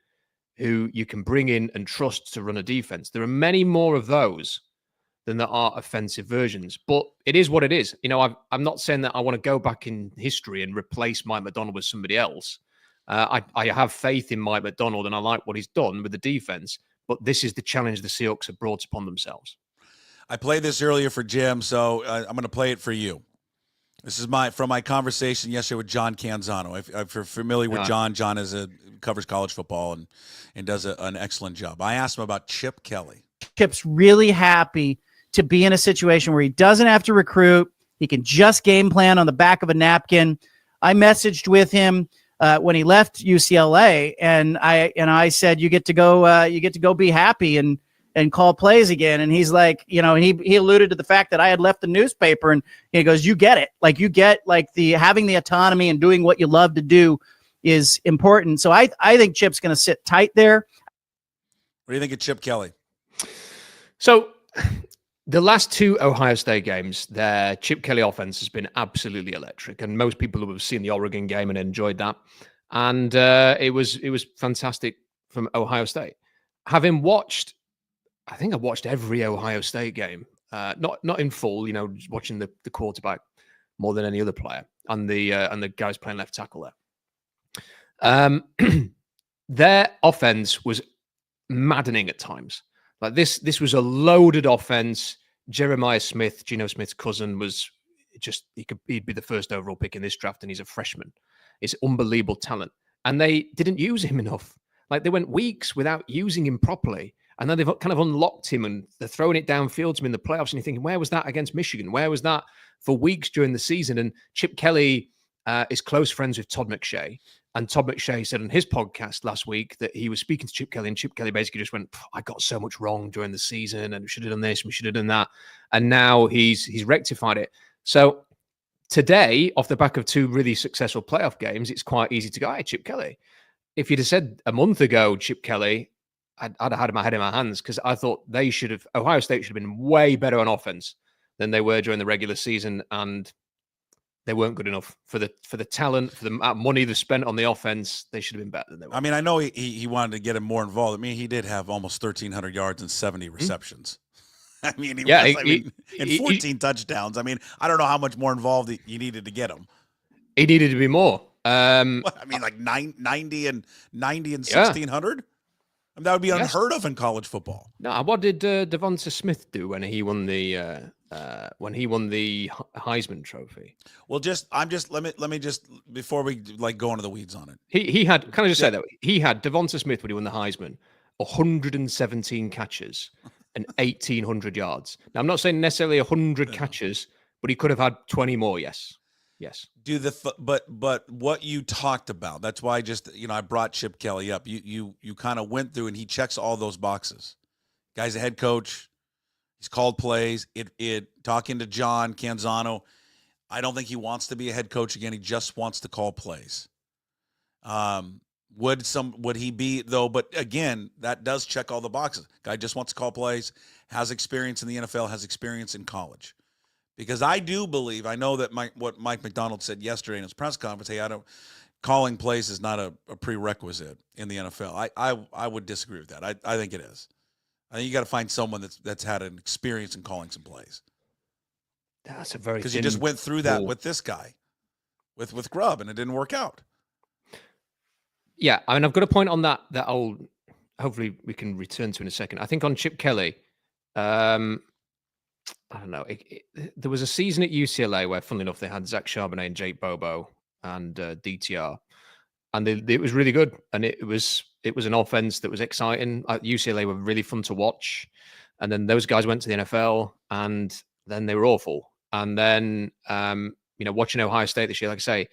who you can bring in and trust to run a defense. There are many more of those than there are offensive versions. But it is what it is. I'm not saying that I want to go back in history and replace Mike Macdonald with somebody else. I have faith in Mike Macdonald, and I like what he's done with the defense. But this is the challenge the Seahawks have brought upon themselves. I played this earlier for Jim, so I'm going to play it for you. This is from my conversation yesterday with John Canzano. If you're familiar with John covers college football and does an excellent job. I asked him about Chip Kelly. Chip's really happy to be in a situation where he doesn't have to recruit. He can just game plan on the back of a napkin. I messaged with him when he left UCLA, and I said, you get to go be happy and call plays again. And he's like, and he alluded to the fact that I had left the newspaper, and he goes, you get it. Like, you get like the having the autonomy and doing what you love to do is important. So I think Chip's going to sit tight there. What do you think of Chip Kelly? So the last two Ohio State games, their Chip Kelly offense has been absolutely electric, and most people have seen the Oregon game and enjoyed that. And it was fantastic from Ohio State. Having watched, I think I watched every Ohio State game, not in full, just watching the quarterback more than any other player, and the guys playing left tackle there. Their offense was maddening at times. Like this was a loaded offense. Jeremiah Smith, Geno Smith's cousin, was just he'd be the first overall pick in this draft, and he's a freshman. It's unbelievable talent, and they didn't use him enough. Like, they went weeks without using him properly, and then they've kind of unlocked him, and they're throwing it downfield to him in the playoffs. And you're thinking, where was that against Michigan? Where was that for weeks during the season? And Chip Kelly is close friends with Todd McShay. And Todd McShay said on his podcast last week that he was speaking to Chip Kelly, and Chip Kelly basically just went, I got so much wrong during the season, and we should have done this, and we should have done that. And now he's rectified it. So today, off the back of two really successful playoff games, it's quite easy to go, hey, Chip Kelly. If you'd have said a month ago, Chip Kelly, I'd have had my head in my hands, because I thought Ohio State should have been way better on offense than they were during the regular season, and they weren't good enough for the talent, for the money they spent on the offense. They should have been better than they were. I mean, I know he wanted to get him more involved. I mean, he did have almost 1,300 yards and 70 receptions. I mean, and 14 touchdowns. I mean, I don't know how much more involved he needed to get him. He needed to be more. I mean, like 90 and 1,600. I mean, that would be unheard of in college football. No, what did Devonta Smith do when he won the Heisman Trophy? Well, let me just before we go into the weeds on it. He had, can I just say that he had Devonta Smith when he won the Heisman, 117 catches and 1,800 yards. Now, I'm not saying necessarily 100 catches, but he could have had 20 more. Yes. But what you talked about, that's why I brought Chip Kelly up. You kind of went through, and he checks all those boxes. Guy's a head coach. He's called plays. Talking to John Canzano, I don't think he wants to be a head coach again. He just wants to call plays. Would he be though? But again, that does check all the boxes. Guy just wants to call plays, has experience in the NFL, has experience in college. Because I do believe, I know that what Mike Macdonald said yesterday in his press conference, hey, calling plays is not a prerequisite in the NFL. I would disagree with that. I think it is. I think you got to find someone that's had an experience in calling some plays. That's a very, because you just went through that with this guy, with Grubb, and it didn't work out. Yeah, I mean, I've got a point on that old. Hopefully, we can return to in a second. I think on Chip Kelly, I don't know. There was a season at UCLA where, funnily enough, they had Zach Charbonnet and Jake Bobo and DTR, and it was really good. And it was an offense that was exciting. UCLA were really fun to watch, and then those guys went to the NFL, and then they were awful. And then watching Ohio State this year, like I say,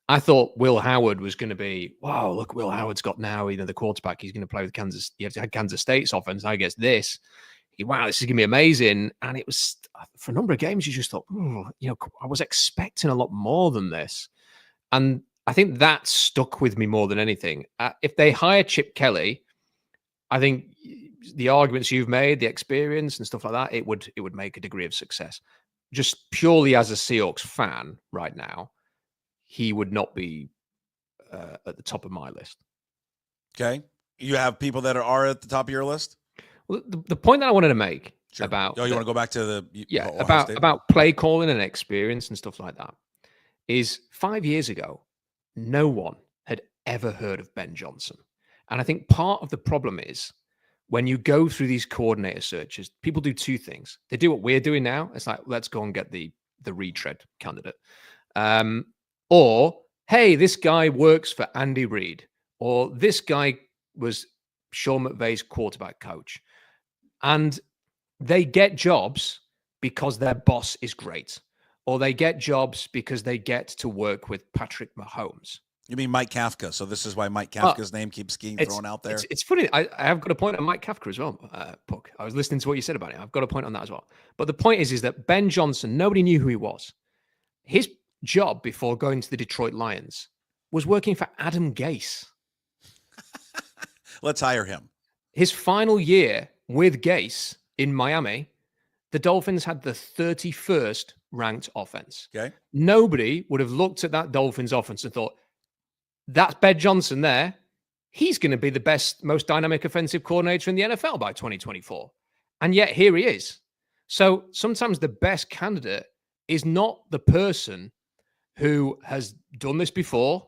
I thought Will Howard was going to be, wow, look, Will Howard's got now, the quarterback. He's going to play with Kansas. He had Kansas State's offense. Now he gets this. Wow, this is going to be amazing. And it was, for a number of games, you just thought, I was expecting a lot more than this. And I think that stuck with me more than anything. If they hire Chip Kelly, I think the arguments you've made, the experience and stuff like that, it would make a degree of success. Just purely as a Seahawks fan right now, he would not be at the top of my list. Okay. You have people that are at the top of your list? Well, the point that I wanted to make about... you want to go back to about play calling and experience and stuff like that is 5 years ago, no one had ever heard of Ben Johnson. And I think part of the problem is when you go through these coordinator searches, people do two things. They do what we're doing now. It's like, let's go and get the retread candidate. Or, hey, this guy works for Andy Reid. Or this guy was Sean McVay's quarterback coach. And they get jobs because their boss is great. or they get jobs because they get to work with Patrick Mahomes. You mean Mike Kafka? So this is why Mike Kafka's name keeps getting thrown out there. It's funny. I have got a point on Mike Kafka as well, Puck. I was listening to what you said about it. I've got a point on that as well. But the point is that Ben Johnson, nobody knew who he was. His job before going to the Detroit Lions was working for Adam Gase. Let's hire him. His final year with Gase in Miami, the Dolphins had the 31st ranked offense. Okay. Nobody would have looked at that Dolphins offense and thought, that's Ben Johnson there. He's going to be the best, most dynamic offensive coordinator in the NFL by 2024. And yet here he is. So sometimes the best candidate is not the person who has done this before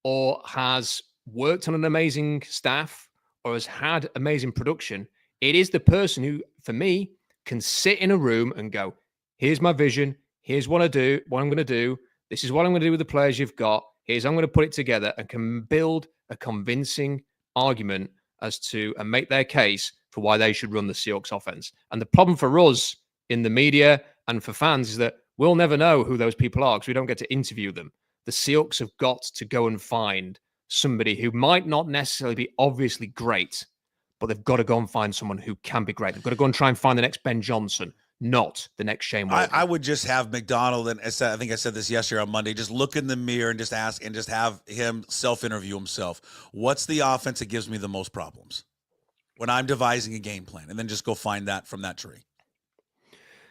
or has worked on an amazing staff or has had amazing production. It is the person who, for me, can sit in a room and go, here's my vision. Here's what I'm going to do. This is what I'm going to do with the players you've got. Here's how I'm going to put it together and can build a convincing argument as to and make their case for why they should run the Seahawks offense. And the problem for us in the media and for fans is that we'll never know who those people are because we don't get to interview them. The Seahawks have got to go and find somebody who might not necessarily be obviously great, but they've got to go and find someone who can be great. They've got to go and try and find the next Ben Johnson, not the next Shane Waldron. I would just have Macdonald, and I think I said this yesterday on Monday, just look in the mirror and just ask and just have him self-interview himself. What's the offense that gives me the most problems when I'm devising a game plan? And then just go find that from that tree.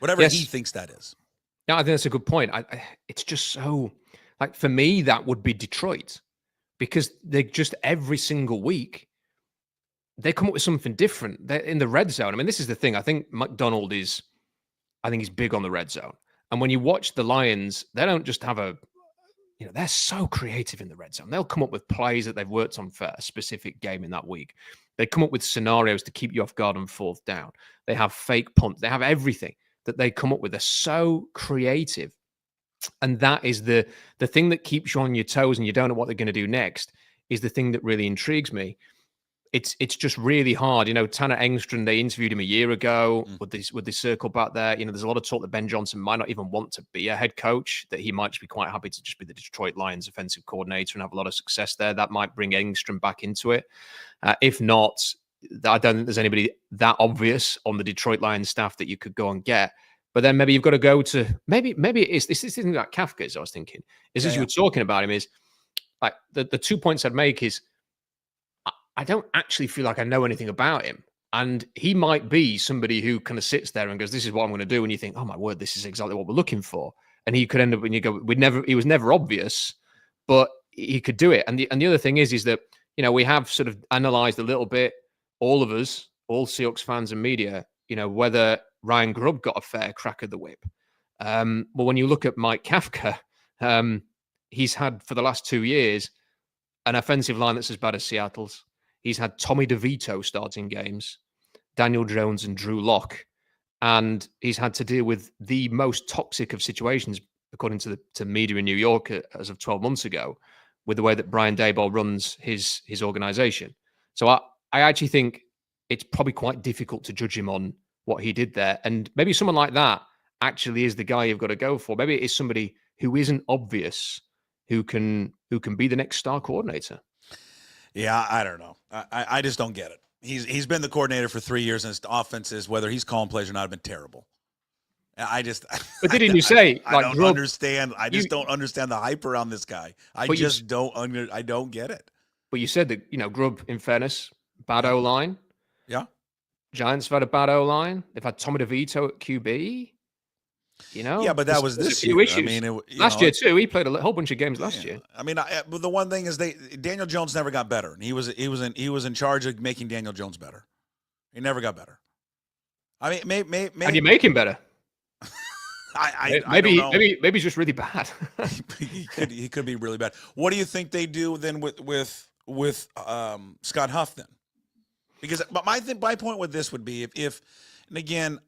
Whatever he thinks that is. Yeah, I think that's a good point. It's just so, like, for me, that would be Detroit because they just every single week, they come up with something different. They're in the red zone. I mean, this is the thing. I think Macdonald is, I think he's big on the red zone. And when you watch the Lions, they don't just have they're so creative in the red zone. They'll come up with plays that they've worked on for a specific game in that week. They come up with scenarios to keep you off guard on fourth down. They have fake punts. They have everything that they come up with. They're so creative. And that is the thing that keeps you on your toes and you don't know what they're going to do next is the thing that really intrigues me. It's just really hard. Tanner Engström, they interviewed him a year ago. Would they circle back there? There's a lot of talk that Ben Johnson might not even want to be a head coach, that he might just be quite happy to just be the Detroit Lions offensive coordinator and have a lot of success there. That might bring Engström back into it. If not, I don't think there's anybody that obvious on the Detroit Lions staff that you could go and get. But then maybe you've got to go to, maybe it is, this isn't like Kafka's, I was thinking, is as you were talking about him is, like, the 2 points I'd make is, I don't actually feel like I know anything about him. And he might be somebody who kind of sits there and goes, this is what I'm going to do. And you think, oh my word, this is exactly what we're looking for. And he could end up, when you go, he was never obvious, but he could do it. And the other thing is that, we have sort of analyzed a little bit, all of us, all Seahawks fans and media, whether Ryan Grubb got a fair crack of the whip. Well, when you look at Mike Kafka, he's had for the last 2 years an offensive line that's as bad as Seattle's. He's had Tommy DeVito starting games, Daniel Jones and Drew Lock, and he's had to deal with the most toxic of situations, according to media in New York as of 12 months ago, with the way that Brian Daboll runs his organization. So I actually think it's probably quite difficult to judge him on what he did there. And maybe someone like that actually is the guy you've got to go for. Maybe it is somebody who isn't obvious, who can be the next star coordinator. Yeah, I don't know. I just don't get it. He's been the coordinator for 3 years, and his offenses, whether he's calling plays or not, have been terrible. But didn't you say? I don't understand. I just don't understand the hype around this guy. I don't get it. But you said that Grubb, in fairness, bad O-line. Yeah. Giants have had a bad O-line. They've had Tommy DeVito at QB. Yeah, but that was this year. Issues. I mean, last year too. He played a whole bunch of games last year. I mean, but the one thing is Daniel Jones never got better, and he was in charge of making Daniel Jones better. He never got better. I mean, maybe and you make him better. Maybe he's just really bad. he could be really bad. What do you think they do then with Scott Huff then? Because my point with this would be if and again.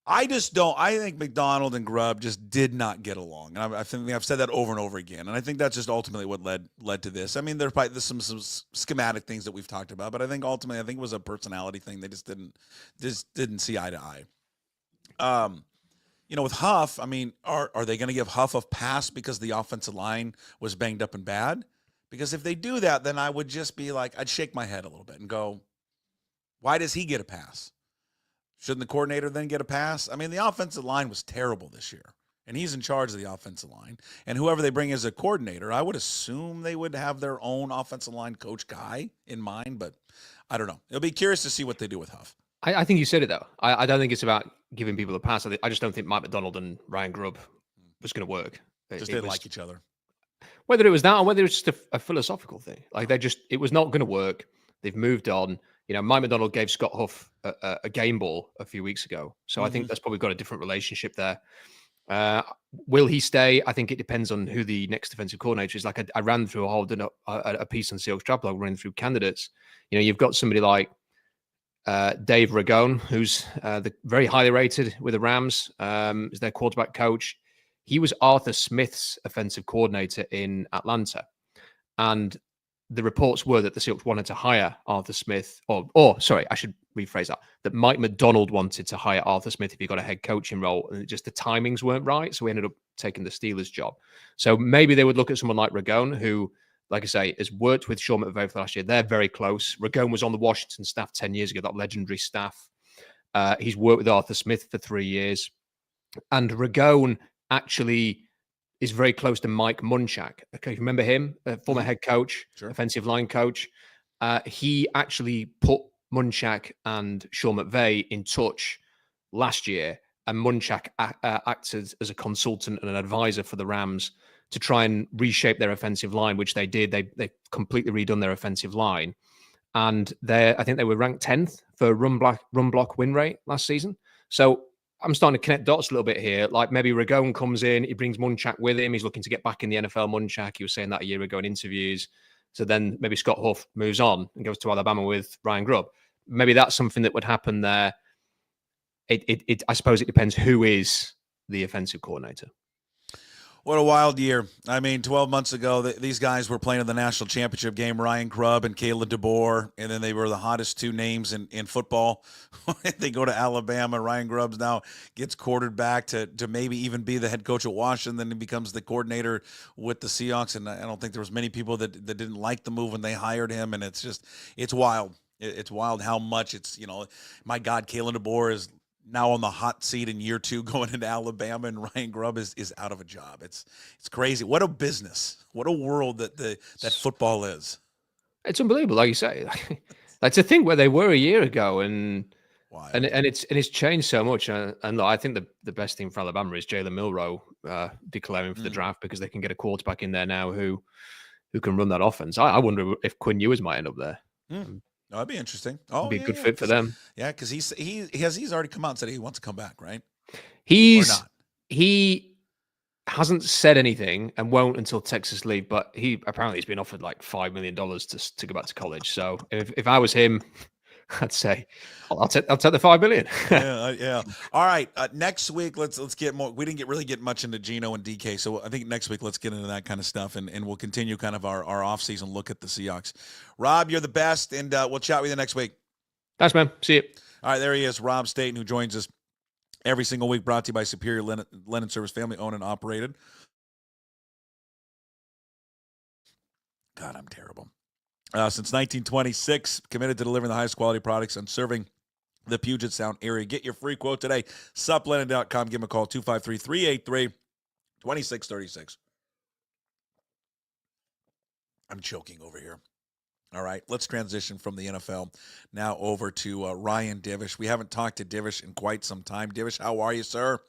I think Macdonald and Grubb just did not get along. And I think I've said that over and over again. And I think that's just ultimately what led to this. I mean, there's some schematic things that we've talked about, but I think ultimately, it was a personality thing. They just didn't see eye to eye. with Huff, I mean, are they going to give Huff a pass because the offensive line was banged up and bad? Because if they do that, then I would just be like, I'd shake my head a little bit and go, why does he get a pass? Shouldn't the coordinator then get a pass? I mean, the offensive line was terrible this year, and he's in charge of the offensive line. And whoever they bring as a coordinator, I would assume they would have their own offensive line coach guy in mind, but I don't know. It'll be curious to see what they do with Huff. I think you said it, though. I don't think it's about giving people a pass. I just don't think Mike Macdonald and Ryan Grubb was going to work. Just didn't like each other. Whether it was that or whether it's just a philosophical thing. Like it was not going to work. They've moved on. Mike Macdonald gave Scott Huff a game ball a few weeks ago. So I think that's probably got a different relationship there. Will he stay? I think it depends on who the next defensive coordinator is. Like I ran through a piece on Seahawks Draft Blog, running through candidates. You've got somebody like Dave Ragone, who's very highly rated with the Rams, is their quarterback coach. He was Arthur Smith's offensive coordinator in Atlanta. And the reports were that the Seahawks wanted to hire Arthur Smith, sorry, I should rephrase that Mike Macdonald wanted to hire Arthur Smith if he got a head coaching role, and just the timings weren't right, so we ended up taking the Steelers job. So maybe they would look at someone like Ragone, who, like I say, has worked with Sean McVay for last year. They're very close. Ragone was on the Washington staff 10 years ago, that legendary staff. He's worked with Arthur Smith for 3 years. And Ragone actually is very close to Mike Munchak. Okay, remember him? Former head coach, offensive line coach. He actually put Munchak and Sean McVay in touch last year, and Munchak acted as a consultant and an advisor for the Rams to try and reshape their offensive line, which they did. They completely redone their offensive line. And I think they were ranked 10th for run block win rate last season. So I'm starting to connect dots a little bit here. Like maybe Ragone comes in, he brings Munchak with him. He's looking to get back in the NFL. Munchak, he was saying that a year ago in interviews. So then maybe Scott Huff moves on and goes to Alabama with Ryan Grubb. Maybe that's something that would happen there. I suppose it depends who is the offensive coordinator. What a wild year. I mean, 12 months ago, these guys were playing in the national championship game, Ryan Grubb and Caleb DeBoer, and then they were the hottest two names in football. They go to Alabama. Ryan Grubb now gets quarterback to maybe even be the head coach at Washington. Then he becomes the coordinator with the Seahawks, and I don't think there was many people that didn't like the move when they hired him, and it's wild. It's wild how much my God, Caleb DeBoer is now on the hot seat in year 2 going into Alabama, and Ryan Grubb is out of a job. It's crazy. What a business. What a world that football is. It's unbelievable, like you say. That's a thing where they were a year ago, and it's changed so much. And look, I think the best thing for Alabama is Jalen Milroe declaring for the draft, because they can get a quarterback in there now who can run that offense. I wonder if Quinn Ewers might end up there. Oh, that'd be interesting. It'd be a good fit for them. Yeah, because he's already come out and said he wants to come back, right? He hasn't said anything and won't until Texas leave, but he's been offered like $5 million to go back to college. So if I was him, I'd say I'll take the $5 million. Yeah. All right. Next week, let's get more. We didn't really get much into Geno and DK, so I think next week let's get into that kind of stuff, and we'll continue kind of our offseason look at the Seahawks. Rob, you're the best, and we'll chat with you next week. Thanks, man. See you. All right, there he is, Rob Staton, who joins us every single week, brought to you by Superior Linen Service, family owned and operated. God, I'm terrible. Since 1926, committed to delivering the highest quality products and serving the Puget Sound area. Get your free quote today. Suplinen.com. Give them a call, 253-383-2636. I'm choking over here. All right, let's transition from the NFL now over to Ryan Divish. We haven't talked to Divish in quite some time. Divish, how are you, sir?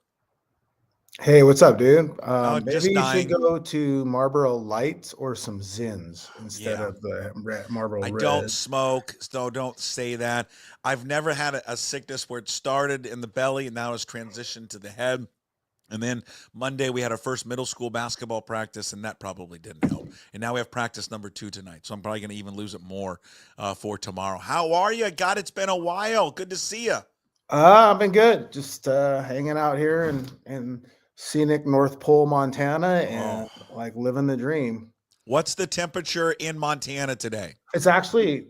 Hey, what's up, dude? Just maybe you should dying. go to Marlboro Lights or some Zins instead of the Marlboro I Red. don't smoke, so don't say that. I've never had a sickness where it started in the belly and now has transitioned to the head. And then Monday we had our first middle school basketball practice, and that probably didn't help. And now we have practice number 2 tonight, so I'm probably going to even lose it more for tomorrow. How are you? God, it's been a while. Good to see you. I've been good. Just hanging out here in scenic North Pole, Montana, and like living the dream. What's the temperature in Montana today? It's actually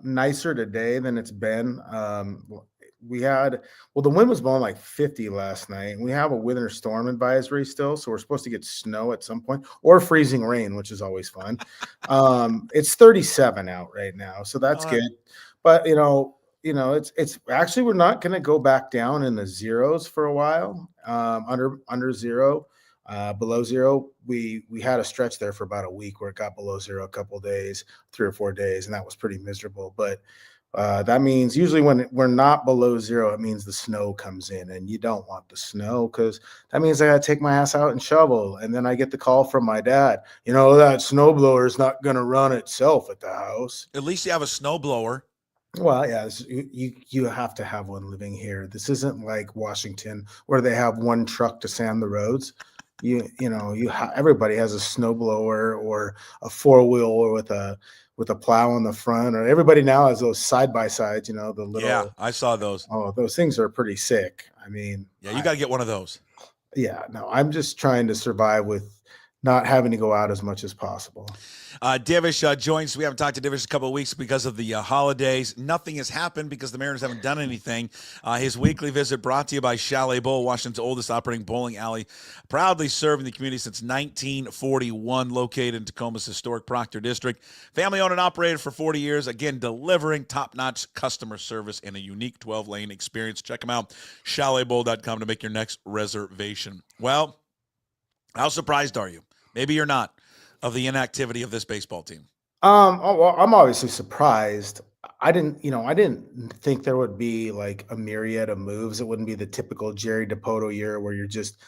nicer today than it's been. the wind was blowing like 50 last night, and we have a winter storm advisory still, so we're supposed to get snow at some point or freezing rain, which is always fun. It's 37 out right now, so that's good. But it's actually, we're not going to go back down in the zeros for a while. Under zero, below zero. We had a stretch there for about a week where it got below zero a couple of days, 3 or 4 days, and that was pretty miserable. But that means usually when we're not below zero, it means the snow comes in, and you don't want the snow because that means I got to take my ass out and shovel. And then I get the call from my dad, that snowblower is not going to run itself at the house. At least you have a snowblower. Well, yeah, you have to have one living here. This isn't like Washington where they have one truck to sand the roads. Everybody has a snowblower or a 4-wheel with a plow on the front, or everybody now has those side-by-sides, the little. Yeah, I saw those. Oh, those things are pretty sick. I mean. Yeah, you got to get one of those. Yeah, no, I'm just trying to survive with not having to go out as much as possible. Divish joins. We haven't talked to Divish a couple of weeks because of the holidays. Nothing has happened because the Mariners haven't done anything. His weekly visit brought to you by Chalet Bowl, Washington's oldest operating bowling alley, proudly serving the community since 1941, located in Tacoma's historic Proctor District. Family owned and operated for 40 years. Again, delivering top-notch customer service and a unique 12-lane experience. Check them out, chaletbowl.com, to make your next reservation. Well, how surprised are you? Maybe you're not, of the inactivity of this baseball team. Well, I'm obviously surprised. I didn't think there would be like a myriad of moves. It wouldn't be the typical Jerry Dipoto year where you're just,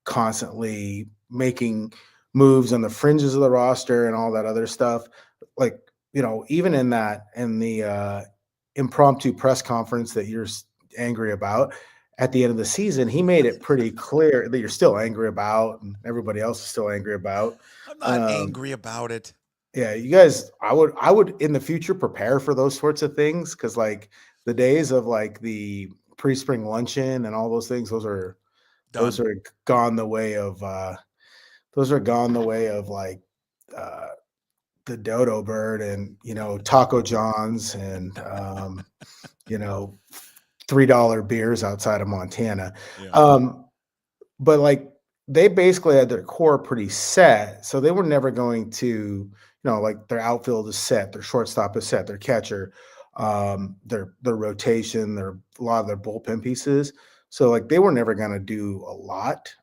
constantly making moves on the fringes of the roster and all that other stuff. Like, even in the impromptu press conference that you're angry about at the end of the season, he made it pretty clear that you're still angry about, and everybody else is still angry about. I'm not angry about it. Yeah, you guys, I would in the future prepare for those sorts of things, because like the days of like the pre-spring luncheon and all those things, those are gone the way of like the dodo bird and Taco John's and $3 beers outside of Montana. Yeah. But like they basically had their core pretty set. So they were never going to, like their outfield is set, their shortstop is set, their catcher, their rotation, a lot of their bullpen pieces. So like they were never going to do a lot.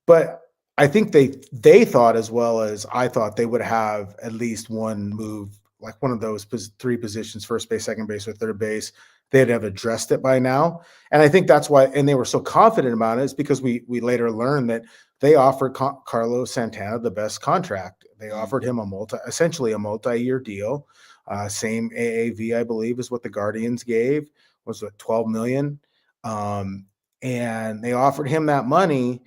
But I think they thought, as well as I thought, they would have at least one move, like one of those 3 positions, first base, second base, or third base. They'd have addressed it by now. And I think that's why, and they were so confident about it, is because we later learned that they offered Carlos Santana the best contract. They offered him essentially a multi-year deal. Same AAV, I believe, is what the Guardians gave, was what, $12 million. And they offered him that money.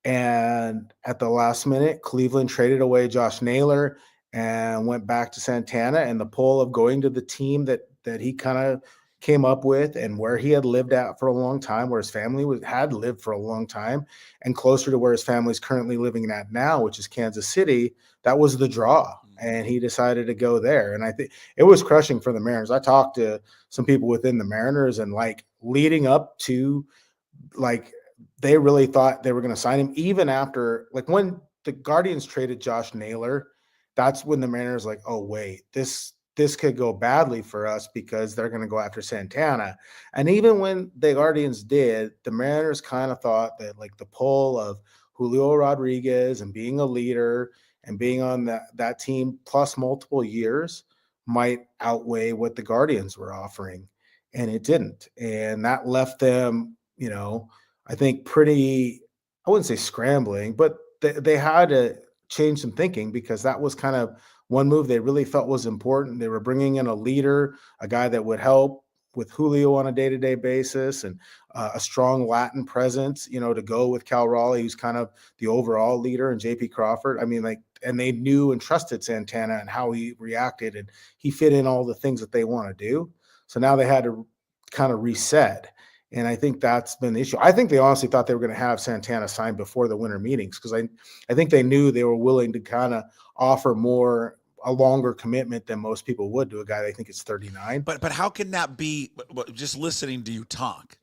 And at the last minute, Cleveland traded away Josh Naylor and went back to Santana. And the pull of going to the team that he kind of came up with and where he had lived at for a long time, where his family had lived for a long time, and closer to where his family is currently living at now, which is Kansas City, that was the draw. And he decided to go there. And I think it was crushing for the Mariners. I talked to some people within the Mariners, and like leading up to, like, they really thought they were going to sign him, even after, like, when the Guardians traded Josh Naylor, that's when the Mariners like, oh wait, this could go badly for us because they're going to go after Santana. And even when the Guardians did, the Mariners kind of thought that like the pull of Julio Rodriguez and being a leader and being on that team plus multiple years might outweigh what the Guardians were offering. And it didn't. And that left them, I think pretty, I wouldn't say scrambling, but they had to change some thinking, because that was kind of one move they really felt was important. They were bringing in a leader, a guy that would help with Julio on a day-to-day basis, and a strong Latin presence, to go with Cal Raleigh, who's kind of the overall leader, and JP Crawford. I mean, like, and they knew and trusted Santana and how he reacted, and he fit in all the things that they want to do. So now they had to kind of reset. And I think that's been the issue. I think they honestly thought they were going to have Santana signed before the winter meetings, because I think they knew they were willing to kind of offer more a longer commitment than most people would to a guy they think is 39. But how can that be? Just listening to you talk,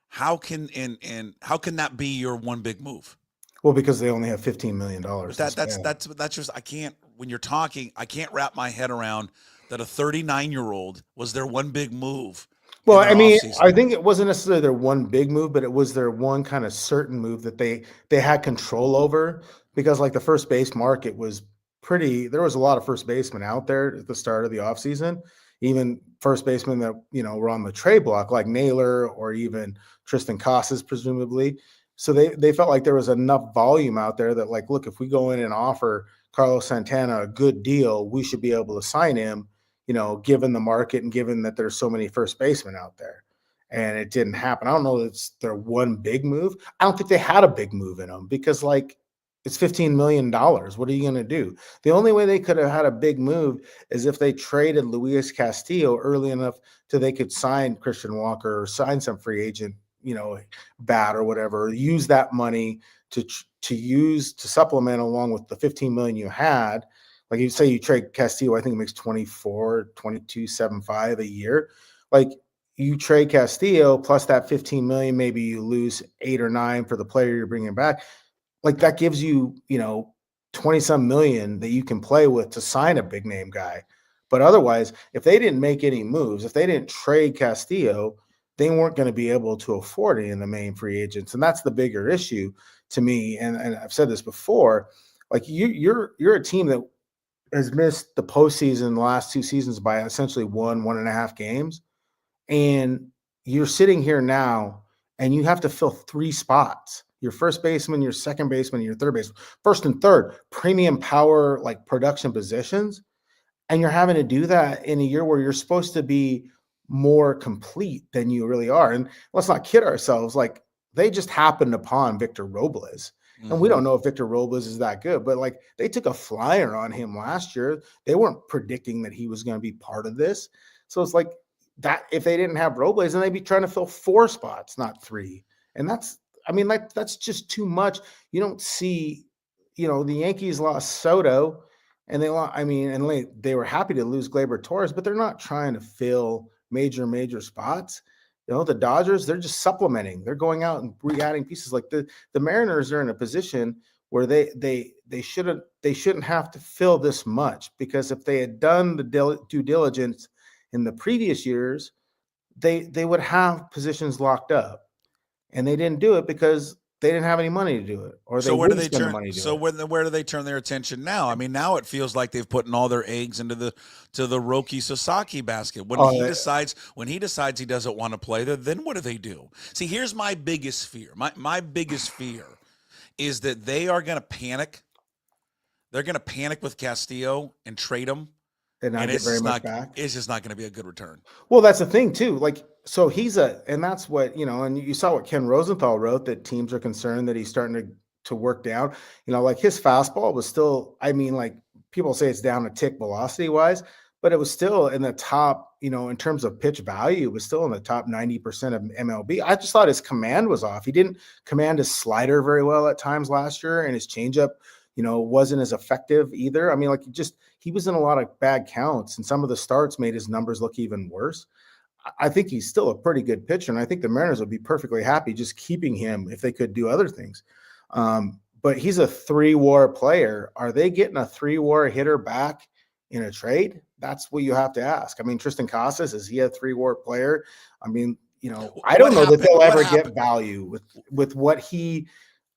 how can that be your one big move? Well, because they only have $15 million. That's just, I can't, when you're talking, I can't wrap my head around that a 39-year-old was their one big move. Well, I mean, I think it wasn't necessarily their one big move, but it was their one kind of certain move that they had control over, because like the first base market was there was a lot of first basemen out there at the start of the offseason, even first basemen that, were on the trade block like Naylor or even Tristan Casas, presumably. So they felt like there was enough volume out there that, like, look, if we go in and offer Carlos Santana a good deal, we should be able to sign him, given the market and given that there's so many first basemen out there. And it didn't happen. I don't know that it's their one big move. I don't think they had a big move in them because, like, it's $15 million. What are you going to do? The only way they could have had a big move is if they traded Luis Castillo early enough so they could sign Christian Walker or sign some free agent, bat or whatever, use that money to supplement along with the $15 million you had. Like you say, you trade Castillo, I think it makes 22.75 a year. Like you trade Castillo plus that $15 million, maybe you lose 8 or 9 for the player you're bringing back. Like that gives you, 20-some million that you can play with to sign a big name guy. But otherwise, if they didn't make any moves, if they didn't trade Castillo, they weren't going to be able to afford any of the main free agents. And that's the bigger issue to me. And I've said this before, like you're a team that has missed the postseason the last 2 seasons by essentially 1.5 games. And you're sitting here now and you have to fill 3 spots. Your first baseman, your second baseman, your third baseman, first and third, premium power, like production positions. And you're having to do that in a year where you're supposed to be more complete than you really are. And let's not kid ourselves. Like they just happened upon Victor Robles. And we don't know if Victor Robles is that good, but like they took a flyer on him last year. They weren't predicting that he was going to be part of this. So it's like that if they didn't have Robles, then they'd be trying to fill 4 spots, not 3. And that's just too much. You don't see, the Yankees lost Soto and they were happy to lose Gleyber Torres, but they're not trying to fill major spots. The Dodgers, they're just supplementing. They're going out and re-adding pieces. Like the Mariners are in a position where they shouldn't have to fill this much, because if they had done the due diligence in the previous years, they would have positions locked up, and they didn't do it because they didn't have any money to do it, or they wouldn't spend the money to do it. Where do they turn their attention now? I mean, now it feels like they've put in all their eggs into the Roki Sasaki basket. When he decides he doesn't want to play there, then what do? See, here's my biggest fear. My biggest fear is that they are going to panic. They're going to panic with Castillo and trade him. And it's very much back. It's just not going to be a good return. Well, that's the thing too. Like, so and that's what, and you saw what Ken Rosenthal wrote, that teams are concerned that he's starting to work down. Like his fastball was still, like people say it's down a tick velocity wise, but it was still in the top, in terms of pitch value, it was still in the top 90% of MLB. I just thought his command was off. He didn't command his slider very well at times last year, and his changeup, wasn't as effective either. I mean, like he was in a lot of bad counts, and some of the starts made his numbers look even worse. I think he's still a pretty good pitcher, and I think the Mariners would be perfectly happy just keeping him if they could do other things. But he's a 3-WAR player. Are they getting a 3-WAR hitter back in a trade? That's what you have to ask. I mean, Tristan Casas, is he a 3-WAR player? I mean, I don't know that they'll ever get value with what he.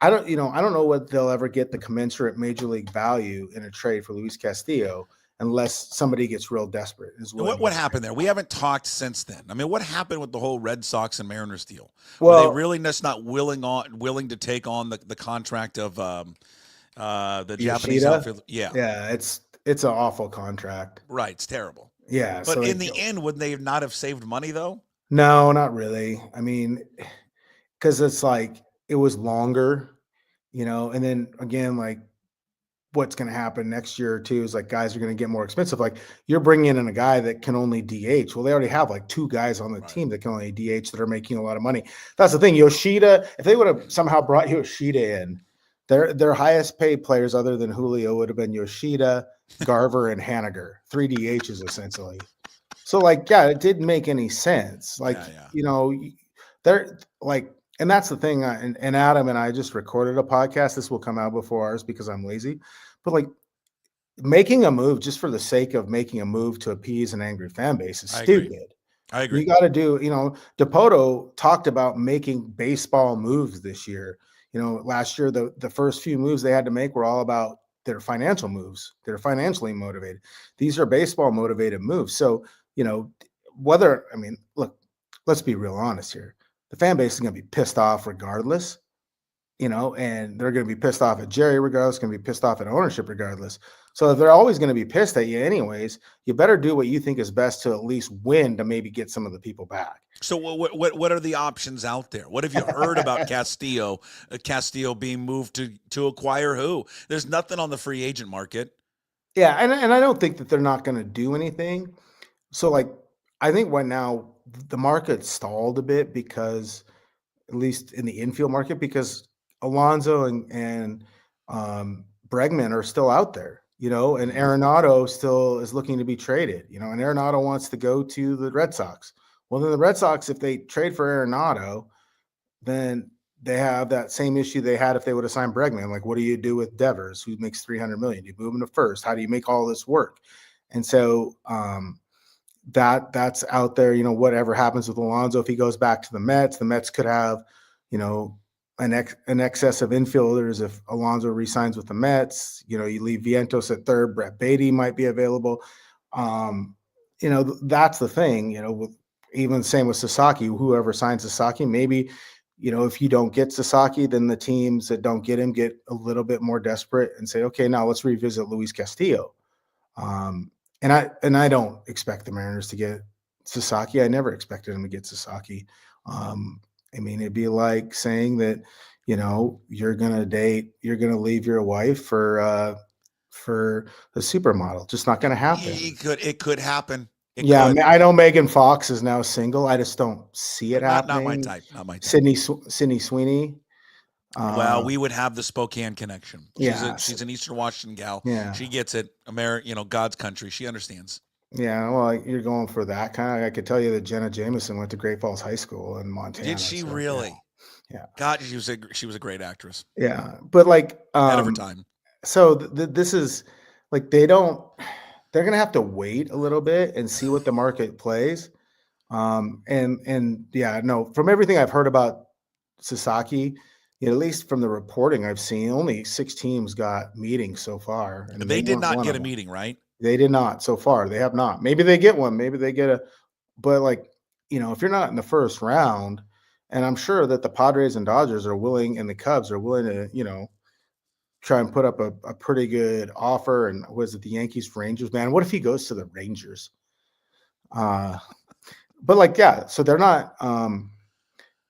I don't know what they'll ever get the commensurate major league value in a trade for Luis Castillo, unless somebody gets real desperate. What happened there? We haven't talked since then. I mean, what happened with the whole Red Sox and Mariners deal? Well, were they really just not willing to take on the contract of the Japanese outfielder? Yeah, it's an awful contract. Right, it's terrible. Yeah, but in the end, would they not have saved money though? No, not really. I mean, because it's like it was longer, and then again, like what's going to happen next year or two is like guys are going to get more expensive. Like you're bringing in a guy that can only DH. Well, they already have like 2 guys on the team that can only DH that are making a lot of money. That's the thing. Yoshida, if they would have somehow brought Yoshida in, their highest paid players other than Julio would have been Yoshida, Garver, and Haniger, 3 DHs essentially. So like, yeah, it didn't make any sense. Like, they're like, and that's the thing. And Adam and I just recorded a podcast. This will come out before ours because I'm lazy. But like, making a move just for the sake of making a move to appease an angry fan base is stupid. I agree. You got to do, DePoto talked about making baseball moves this year. Last year, the first few moves they had to make were all about their financial moves. They're financially motivated. These are baseball motivated moves. So, look, let's be real honest here. The fan base is going to be pissed off regardless, and they're going to be pissed off at Jerry regardless, going to be pissed off at ownership regardless. So if they're always going to be pissed at you anyways, you better do what you think is best to at least win to maybe get some of the people back. So what are the options out there? What have you heard about Castillo being moved to acquire who? There's nothing on the free agent market. Yeah, and I don't think that they're not going to do anything. So like, I think right now the market stalled a bit because, at least in the infield market, because Alonso and Bregman are still out there, and Arenado still is looking to be traded, and Arenado wants to go to the Red Sox. Well, then the Red Sox, if they trade for Arenado, then they have that same issue they had if they would have signed Bregman. Like, what do you do with Devers, who makes $300 million? Do you move him to first? How do you make all this work? And so that's out there. Whatever happens with Alonso, if he goes back to the Mets could have, an excess of infielders if Alonso resigns with the Mets. You leave Vientos at third, Brett Beatty might be available. That's the thing, even the same with Sasaki. Whoever signs Sasaki, maybe, if you don't get Sasaki, then the teams that don't get him get a little bit more desperate and say, okay, now let's revisit Luis Castillo. And I don't expect the Mariners to get Sasaki. I never expected him to get Sasaki. It'd be like saying that, you're going to leave your wife for a supermodel. Just not going to happen. It could happen. I know Megan Fox is now single. I just don't see it happening. Not my type. Not my type. Sydney Sweeney. Well, we would have the Spokane connection. She's an Eastern Washington gal. Yeah. She gets it. God's country. She understands. Yeah, well, you're going for that kind of. I could tell you that Jenna Jameson went to Great Falls High School in Montana. Did she really? Yeah. God, she was a great actress. Yeah, but like ahead of her time. So this is like they're gonna have to wait a little bit and see what the market plays. From everything I've heard about Sasaki, at least from the reporting I've seen, only 6 teams got meetings so far. And they did not get a meeting, right? They did not so far. They have not. Maybe they get one. Maybe they get but like, if you're not in the first round, and I'm sure that the Padres and Dodgers are willing, and the Cubs are willing to, try and put up a pretty good offer. And was it the Yankees, Rangers? Man, what if he goes to the Rangers? But like, yeah, so they're not,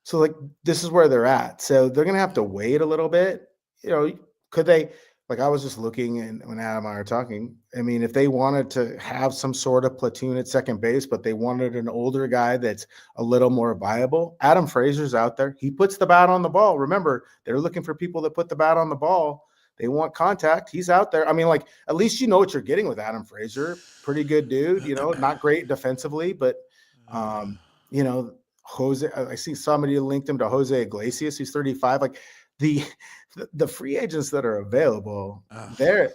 so like, this is where they're at. So they're going to have to wait a little bit. Could they, like, I was just looking, and when Adam and I were talking, if they wanted to have some sort of platoon at second base, but they wanted an older guy that's a little more viable, Adam Frazier's out there. He puts the bat on the ball. Remember, they're looking for people that put the bat on the ball. They want contact. He's out there. At least you know what you're getting with Adam Frazier. Pretty good dude, not great defensively, but, Jose, I see somebody linked him to Jose Iglesias, who's 35. Like, the free agents that are available, they're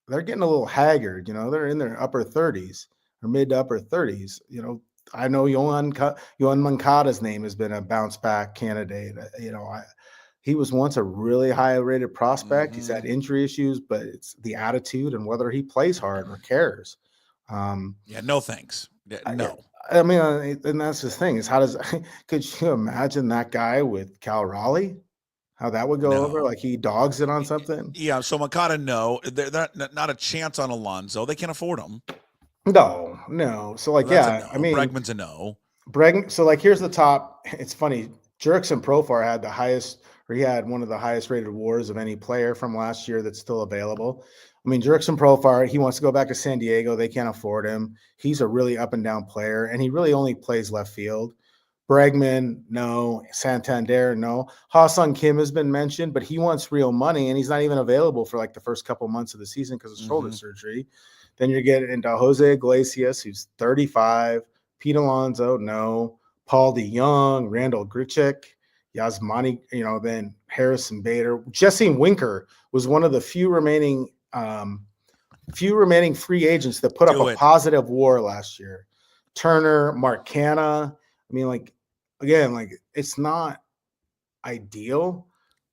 getting a little haggard. They're in their upper 30s or mid to upper 30s. I know Yohan Moncada's name has been a bounce back candidate. He was once a really high rated prospect. He's had injury issues, but it's the attitude and whether he plays hard or cares. No thanks. No. And that's the thing is, could you imagine that guy with Cal Raleigh? How that would go over? Like, he dogs it on something? Yeah, so Moncada, no. They're not a chance on Alonso. They can't afford him. No. So, like, no. Bregman's a no. So, like, here's the top. It's funny. Jurickson Profar he had one of the highest rated WARs of any player from last year that's still available. Jurickson Profar, he wants to go back to San Diego. They can't afford him. He's a really up and down player, and he really only plays left field. Bregman, no. Santander, no. Ha-Sung Kim has been mentioned, but he wants real money, and he's not even available for like the first couple months of the season because of shoulder surgery. Then you're getting into Jose Iglesias, who's 35. Pete Alonso, no. Paul DeYoung, Randall Grichuk, Yasmani, then Harrison Bader. Jesse Winker was one of the few remaining free agents that put up a positive WAR last year. Turner, Mark Canna. I mean, it's not ideal,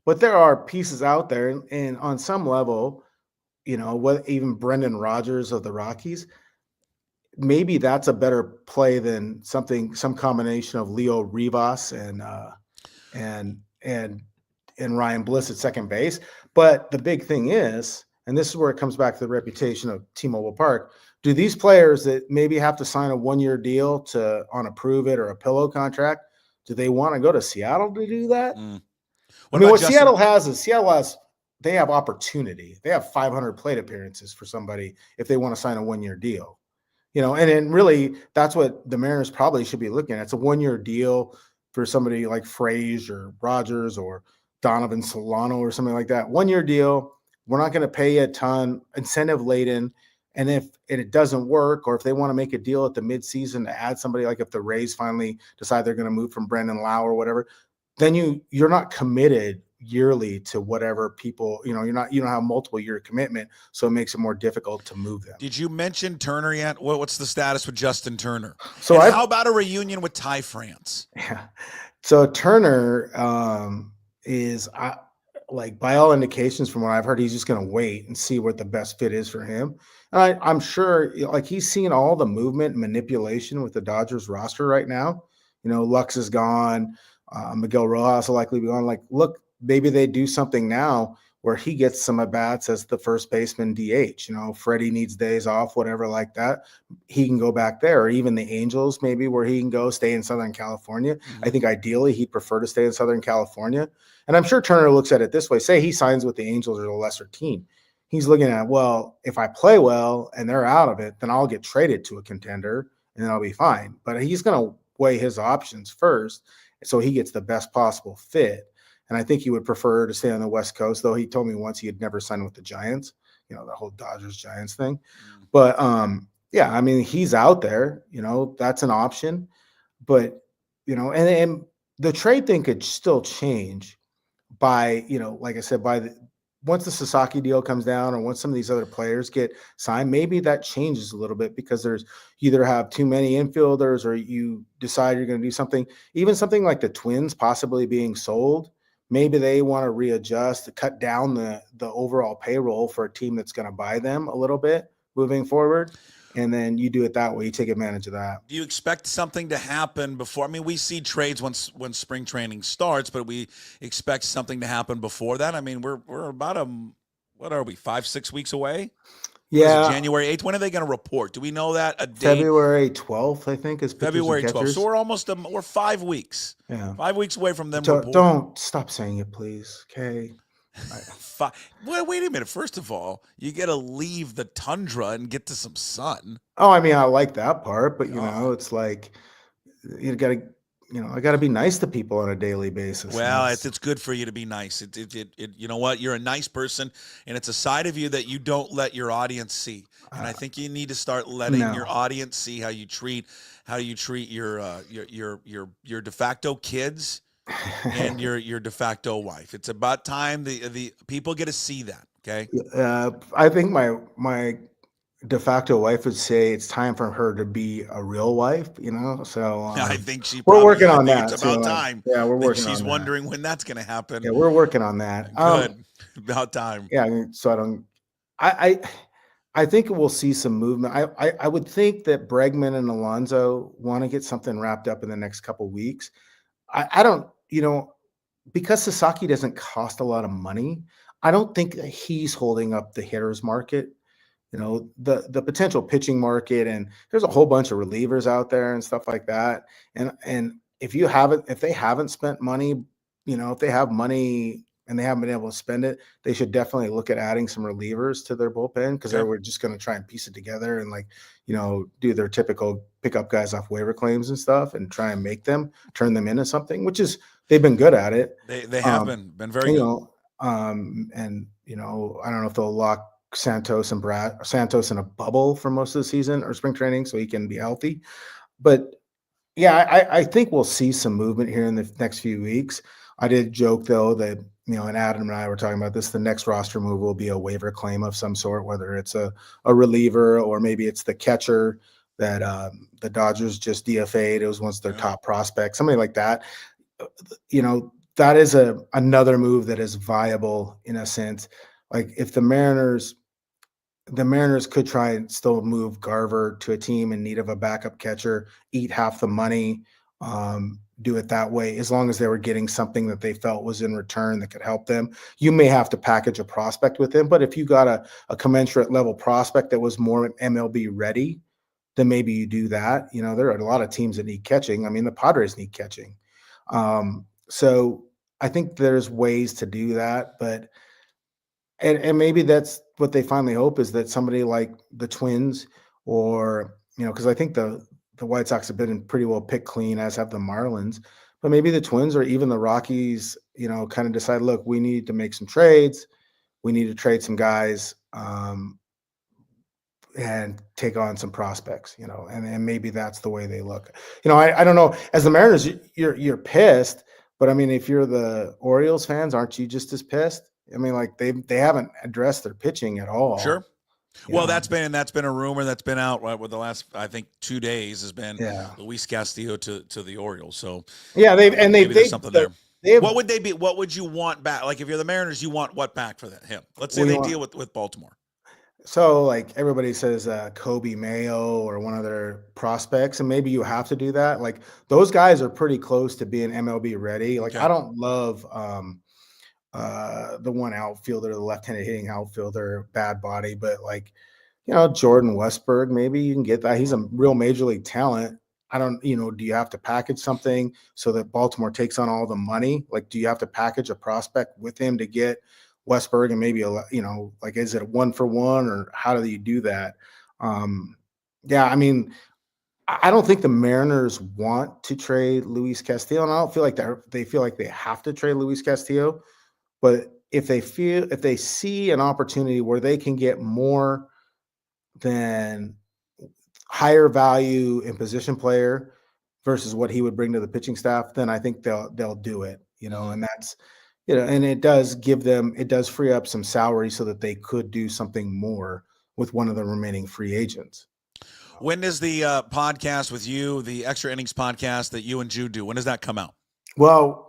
but there are pieces out there, and on some level, what even Brendan Rodgers of the Rockies, maybe that's a better play than some combination of Leo Rivas and Ryan Bliss at second base. But the big thing is, and this is where it comes back to the reputation of T-Mobile Park, do these players that maybe have to sign a 1-year deal on a prove it or a pillow contract, do they want to go to Seattle to do that? What Seattle has is they have opportunity. They have 500 plate appearances for somebody if they want to sign a 1-year deal. And then really that's what the Mariners probably should be looking at. It's a 1-year deal for somebody like Fraze or Rogers or Donovan Solano or something like that. 1-year deal. We're not going to pay you a ton, incentive laden. And if it doesn't work, or if they want to make a deal at the midseason to add somebody, like if the Rays finally decide they're going to move from Brendan Lau or whatever, then you're not committed yearly to whatever people, you don't have multiple year commitment. So it makes it more difficult to move them. Did you mention Turner yet? What's the status with Justin Turner? So how about a reunion with Ty France? Yeah. So Turner is like, by all indications from what I've heard, he's just going to wait and see what the best fit is for him. And I'm sure like he's seeing all the movement and manipulation with the Dodgers roster right now. Lux is gone. Miguel Rojas will likely be gone. Like, look, maybe they do something now where he gets some at-bats as the first baseman DH. Freddie needs days off, whatever like that. He can go back there, or even the Angels maybe, where he can go stay in Southern California. I think ideally he'd prefer to stay in Southern California. And I'm sure Turner looks at it this way. Say he signs with the Angels or a lesser team. He's looking at, well, if I play well and they're out of it, then I'll get traded to a contender and then I'll be fine. But he's going to weigh his options first so he gets the best possible fit. And I think he would prefer to stay on the West Coast, though he told me once he had never signed with the Giants, the whole Dodgers-Giants thing. But, yeah, I mean, he's out there, that's an option. But, and the trade thing could still change by, like I said, once the Sasaki deal comes down, or once some of these other players get signed, maybe that changes a little bit, because you either have too many infielders, or you decide you're going to do something, even something like the Twins possibly being sold. Maybe they want to readjust to cut down the overall payroll for a team that's going to buy them a little bit moving forward. And then you do it that way. You take advantage of that. Do you expect something to happen before? I mean, we see trades when spring training starts, but we expect something to happen before that. I mean, we're about 5-6 weeks away? Yeah. January 8th. When are they going to report? Do we know that? A date? February 12th, I think, is February 12th. So we're almost we're 5 weeks. Yeah. 5 weeks away from them reporting. Don't stop saying it, please. Okay. Well, wait a minute. First of all, you got to leave the tundra and get to some sun. Oh, I mean, I like that part, but it's like you got to, I got to be nice to people on a daily basis. Well, it's good for you to be nice. It you know what? You're a nice person, and it's a side of you that you don't let your audience see. And I think you need to start letting your audience see how you treat your de facto kids and your de facto wife. It's about time the people get to see that. Okay. I think my de facto wife would say it's time for her to be a real wife, So I think we're working on that. It's about time. Yeah, we're working on that. She's wondering when that's going to happen. Yeah, we're working on that. Good. About time. Yeah. So I think we'll see some movement. I would think that Bregman and Alonso want to get something wrapped up in the next couple of weeks. I don't, because Sasaki doesn't cost a lot of money, I don't think that he's holding up the hitters market. The potential pitching market, and there's a whole bunch of relievers out there and stuff like that. And if they haven't spent money, if they have money and they haven't been able to spend it, they should definitely look at adding some relievers to their bullpen, because they were just going to try and piece it together and do their typical pick up guys off waiver claims and stuff and try and make them turn them into something, which is they've been good at it. They have been very good. I don't know if they'll lock Santos in a bubble for most of the season or spring training so he can be healthy. But yeah, I think we'll see some movement here in the next few weeks. I did joke though that, and Adam and I were talking about this, the next roster move will be a waiver claim of some sort, whether it's a reliever or maybe it's the catcher that the Dodgers just DFA'd. It was once their top prospect, something like that. That is another move that is viable in a sense. Like if the Mariners could try and still move Garver to a team in need of a backup catcher, eat half the money, do it that way, as long as they were getting something that they felt was in return that could help them. You may have to package a prospect with him, but if you got a commensurate level prospect that was more MLB ready, then maybe you do that. There are a lot of teams that need catching. I mean, the Padres need catching. So I think there's ways to do that, but and maybe that's what they finally hope, is that somebody like the Twins or, because I think the White Sox have been pretty well picked clean, as have the Marlins, but maybe the Twins or even the Rockies, kind of decide, look, we need to make some trades. We need to trade some guys and take on some prospects, and maybe that's the way they look. I don't know. As the Mariners, you're pissed, but I mean, if you're the Orioles fans, aren't you just as pissed? I mean, like they haven't addressed their pitching at all. Sure. Well, that's been a rumor that's been out with the last, I think, 2 days has been Luis Castillo to the Orioles. So yeah, they've something there. What would they be? What would you want back? Like if you're the Mariners, you want what back for him? Let's say they deal with Baltimore. So like everybody says Kobe Mayo or one of their prospects, and maybe you have to do that. Like those guys are pretty close to being MLB ready. Like I don't love the one outfielder, the left-handed hitting outfielder, bad body, but like, Jordan Westberg, maybe you can get that. He's a real major league talent. I don't, do you have to package something so that Baltimore takes on all the money? Like, do you have to package a prospect with him to get Westberg and maybe, is it a 1-for-1 or how do you do that? I mean, I don't think the Mariners want to trade Luis Castillo, and I don't feel like they feel like they have to trade Luis Castillo. But if they see an opportunity where they can get more than higher value in position player versus what he would bring to the pitching staff, then I think they'll do it, and that's, and it does free up some salary so that they could do something more with one of the remaining free agents. When does the podcast with you, the Extra Innings podcast that you and Jude do, when does that come out? Well,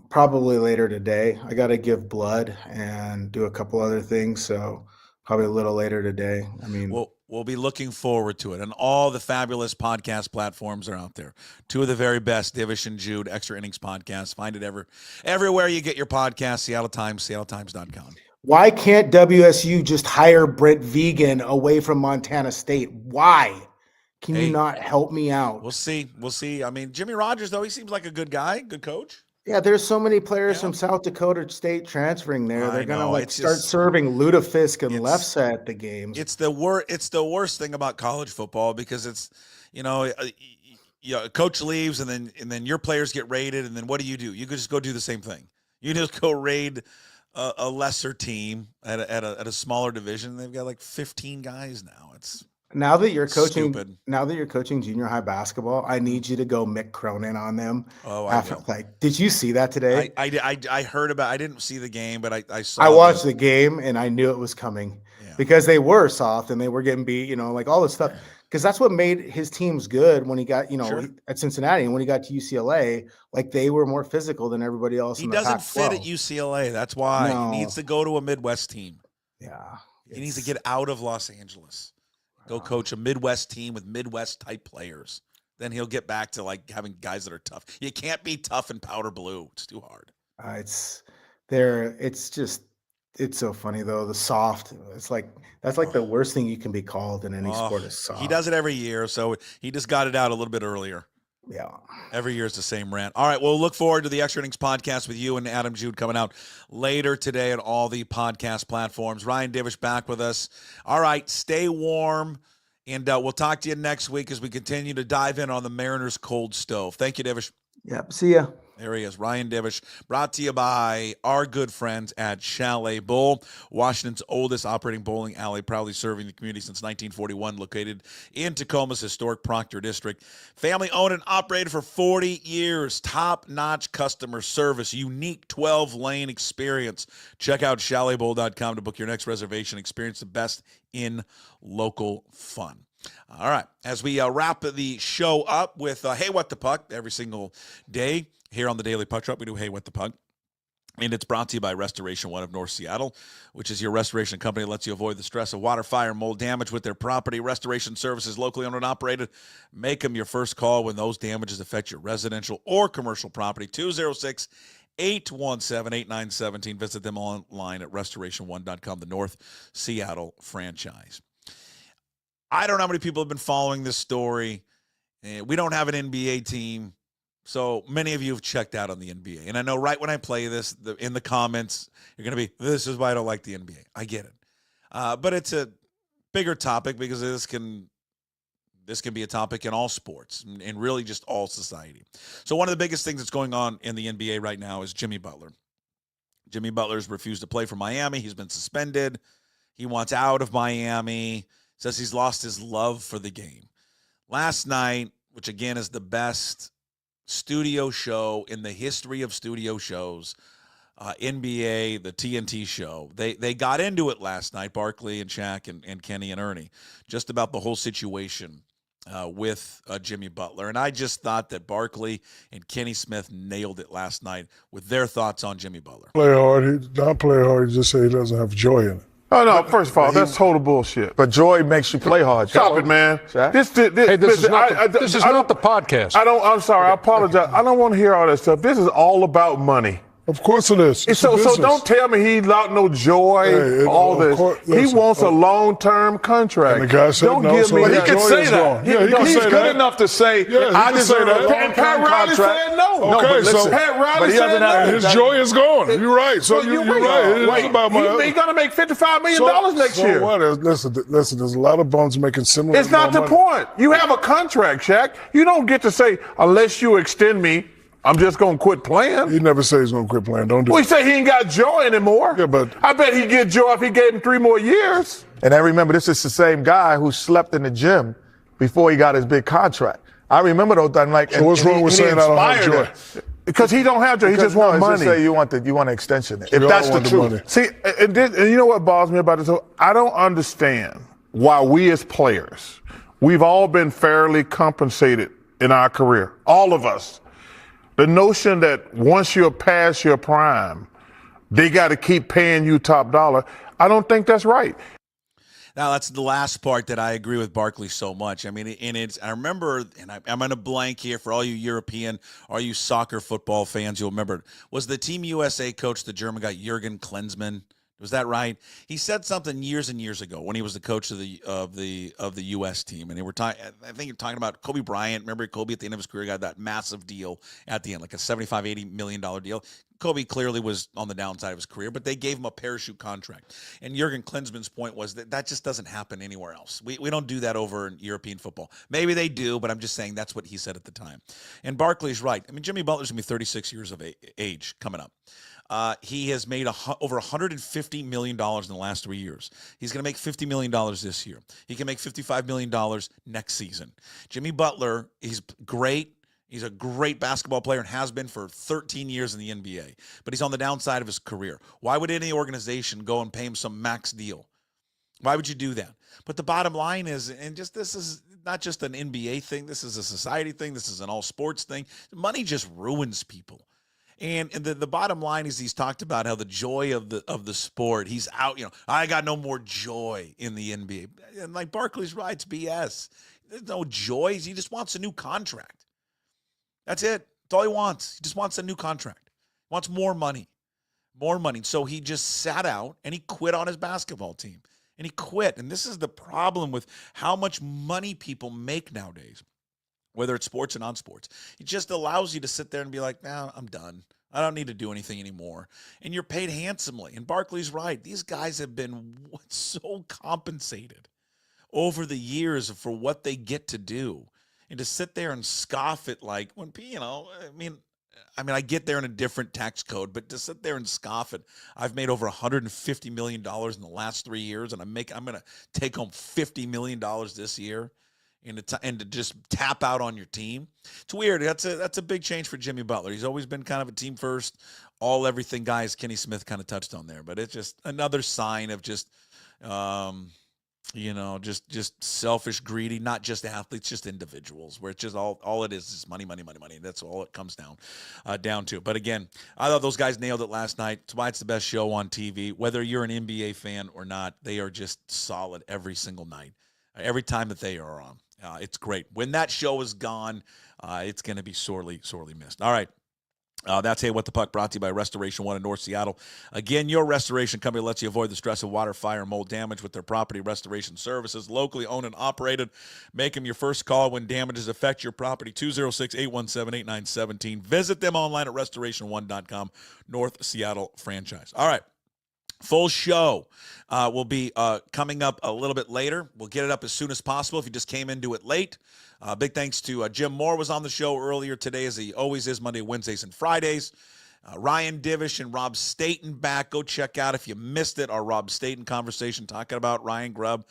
probably later today. I got to give blood and do a couple other things, so probably a little later today. I mean, we'll be looking forward to it, and all the fabulous podcast platforms are out there. 2 of the very best, Divish and Jude, Extra Innings podcast. Find it everywhere you get your podcast. Seattle Times, seattletimes.com. Why can't WSU just hire Brent Vegan away from Montana State? Why? Can you not help me out? We'll see. I mean, Jimmy Rogers, though, he seems like a good guy, good coach. Yeah, there's so many players from South Dakota State transferring there. They're going to start serving lutefisk and left set at the games. It's the worst thing about college football, because it's, a coach leaves and then your players get raided, and then what do? You could just go do the same thing. You just go raid a lesser team at a smaller division. They've got like 15 guys now. It's Now that you're coaching, stupid. Now that you're coaching junior high basketball, I need you to go Mick Cronin on them. Oh, I will. Did you see that today? I heard about. I didn't see the game, but I saw. I watched the game and I knew it was coming because they were soft and they were getting beat. Like all this stuff. Because that's what made his teams good when he got, at Cincinnati, and when he got to UCLA, like they were more physical than everybody else. He doesn't fit at UCLA. That's why he needs to go to a Midwest team. Yeah, he needs to get out of Los Angeles. Go coach a Midwest team with Midwest type players. Then he'll get back to like having guys that are tough. You can't be tough in powder blue. It's too hard. It's so funny though. The soft, it's like, that's like the worst thing you can be called in any sport is soft. He does it every year. So he just got it out a little bit earlier. Yeah. Every year it's the same rant. All right, well, look forward to the Extra Innings podcast with you and Adam Jude coming out later today on all the podcast platforms. Ryan Divish back with us. All right, stay warm, and we'll talk to you next week as we continue to dive in on the Mariners' cold stove. Thank you, Divish. Yep. See ya. There he is, Ryan Divish, brought to you by our good friends at Chalet Bowl, Washington's oldest operating bowling alley, proudly serving the community since 1941, located in Tacoma's historic Proctor District. Family owned and operated for 40 years. Top-notch customer service, unique 12-lane experience. Check out chaletbowl.com to book your next reservation. Experience the best in local fun. All right, as we wrap the show up with Hey, What the Puck every single day. Here on the Daily Puck Drop, we do Hey, What the Puck. And it's brought to you by Restoration One of North Seattle, which is your restoration company that lets you avoid the stress of water, fire, mold damage with their property. Restoration services, locally owned and operated. Make them your first call when those damages affect your residential or commercial property. 206-817-8917. Visit them online at restoration1.com, the North Seattle franchise. I don't know how many people have been following this story. We don't have an NBA team. So many of you have checked out on the NBA. And I know right when I play this, in the comments, you're going to be, this is why I don't like the NBA. I get it. But it's a bigger topic because this can be a topic in all sports and really just all society. So one of the biggest things that's going on in the NBA right now is Jimmy Butler. Jimmy Butler's refused to play for Miami. He's been suspended. He wants out of Miami. Says he's lost his love for the game. Last night, which again is the best studio show in the history of studio shows, NBA, the TNT show. They got into it last night, Barkley and Shaq and Kenny and Ernie, just about the whole situation with Jimmy Butler. And I just thought that Barkley and Kenny Smith nailed it last night with their thoughts on Jimmy Butler. Play hard. He not play hard. He just say he doesn't have joy in it. Oh, no, first of all, that's total bullshit. But joy makes you play hard. Stop it, man. This is not the podcast. I'm sorry. I apologize. I don't want to hear all that stuff. This is all about money. Of course it is. So don't tell me he lost no joy, all this. He wants a long-term contract. And the guy said don't no, give so me his that. joy is gone. Yeah, he can He's say good that. enough to say, Yeah, I deserve a long-term Pat contract. said no. Okay, but listen, so Pat Riley said no. His joy is gone. You're right. So you're right. It is about money. He's going to make $55 million next year. So what? Listen, there's a lot of bums making similar. It's not the point. You have a contract, Shaq. You don't get to say, unless you extend me, I'm just going to quit playing. He never said he's going to quit playing. Don't do it. Well, he said he ain't got joy anymore. Yeah, but I bet he'd get joy if he gave him 3 more years. And I remember this is the same guy who slept in the gym before he got his big contract. I remember those times. So what's wrong with saying I don't have joy? Because he don't have joy. He just wants money. Just say you want an extension. If that's the truth. See, and you know what bothers me about this? I don't understand why we as players, we've all been fairly compensated in our career. All of us. The notion that once you're past your prime, they got to keep paying you top dollar, I don't think that's right. Now, that's the last part that I agree with Barkley so much. I mean, I remember, and I'm in a blank here for all you European, all you soccer football fans, you'll remember, was the Team USA coach, the German guy, Jurgen Klinsmann? Was that right? He said something years and years ago when he was the coach of the U.S. team, and they were talking. I think you're talking about Kobe Bryant. Remember, Kobe at the end of his career got that massive deal at the end, like a $75-80 million deal. Kobe clearly was on the downside of his career, but they gave him a parachute contract. And Jurgen Klinsmann's point was that just doesn't happen anywhere else. We don't do that over in European football. Maybe they do, but I'm just saying that's what he said at the time. And Barkley's right. I mean, Jimmy Butler's going to be 36 years of age coming up. He has made over $150 million in the last 3 years. He's going to make $50 million this year. He can make $55 million next season. Jimmy Butler, he's great. He's a great basketball player and has been for 13 years in the NBA. But he's on the downside of his career. Why would any organization go and pay him some max deal? Why would you do that? But the bottom line is, and just this is not just an NBA thing. This is a society thing. This is an all sports thing. Money just ruins people. And the bottom line is he's talked about how the joy of the sport, he's out, I got no more joy in the NBA. And like Barkley's right, it's BS. There's no joy. He just wants a new contract. That's it. That's all he wants. He just wants a new contract. He wants more money. More money. So he just sat out and he quit on his basketball team. And he quit. And this is the problem with how much money people make nowadays. whether it's sports or non-sports. It just allows you to sit there and be like, nah, I'm done. I don't need to do anything anymore. And you're paid handsomely. And Barkley's right. These guys have been so compensated over the years for what they get to do. And to sit there and scoff at, like, when, I get there in a different tax code, but to sit there and scoff at, I've made over $150 million in the last 3 years, and I'm going to take home $50 million this year, and to just tap out on your team. It's weird. That's a big change for Jimmy Butler. He's always been kind of a team first, all everything guy, as Kenny Smith kind of touched on there. But it's just another sign of just just selfish, greedy, not just athletes, just individuals, where it's just all it is money. That's all it comes down to. But again, I thought those guys nailed it last night. It's why it's the best show on TV. Whether you're an NBA fan or not, they are just solid every single night, every time that they are on. It's great. When that show is gone, it's going to be sorely missed. All right. That's Hey What the Puck, brought to you by Restoration One in North Seattle. Again, your restoration company lets you avoid the stress of water, fire, and mold damage with their property restoration services. Locally owned and operated. Make them your first call when damages affect your property. 206-817-8917. Visit them online at restoration1.com. North Seattle franchise. All right. Full show will be coming up a little bit later. We'll get it up as soon as possible if you just came into it late. Big thanks to Jim Moore was on the show earlier today, as he always is, Monday, Wednesdays, and Fridays. Ryan Divish and Rob Staton back. Go check out, if you missed it, our Rob Staton conversation talking about Ryan Grubb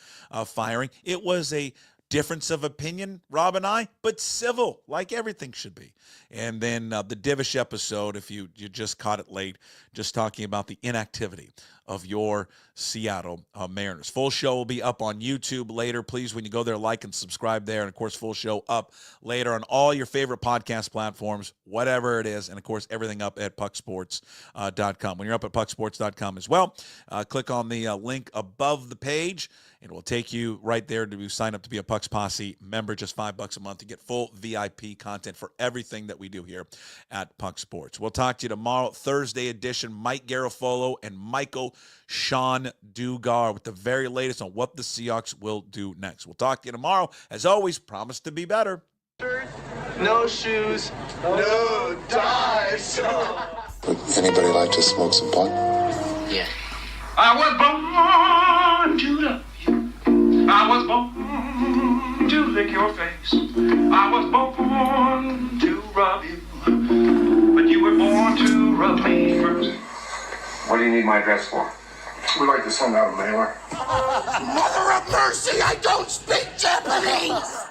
firing. It was a difference of opinion, Rob and I, but civil, like everything should be. And then the Divish episode, if you just caught it late, just talking about the inactivity of your Seattle Mariners. Full show will be up on YouTube later. Please, when you go there, like and subscribe there. And, of course, full show up later on all your favorite podcast platforms, whatever it is. And, of course, everything up at pucksports.com. When you're up at pucksports.com as well, click on the link above the page. It will take you right there to sign up to be a Pucks Posse member, just $5 a month to get full VIP content for everything that we do here at Puck Sports. We'll talk to you tomorrow, Thursday edition. Mike Garafolo and Michael Sean Dugar with the very latest on what the Seahawks will do next. We'll talk to you tomorrow. As always, promise to be better. No shoes, no dice. Would anybody like to smoke some pot? Yeah. I was born to love you. I was born to lick your face. I was born to rub you. But you were born to rub me first. What do you need my address for? We'd like to send out a mailer. Mother of mercy, I don't speak Japanese!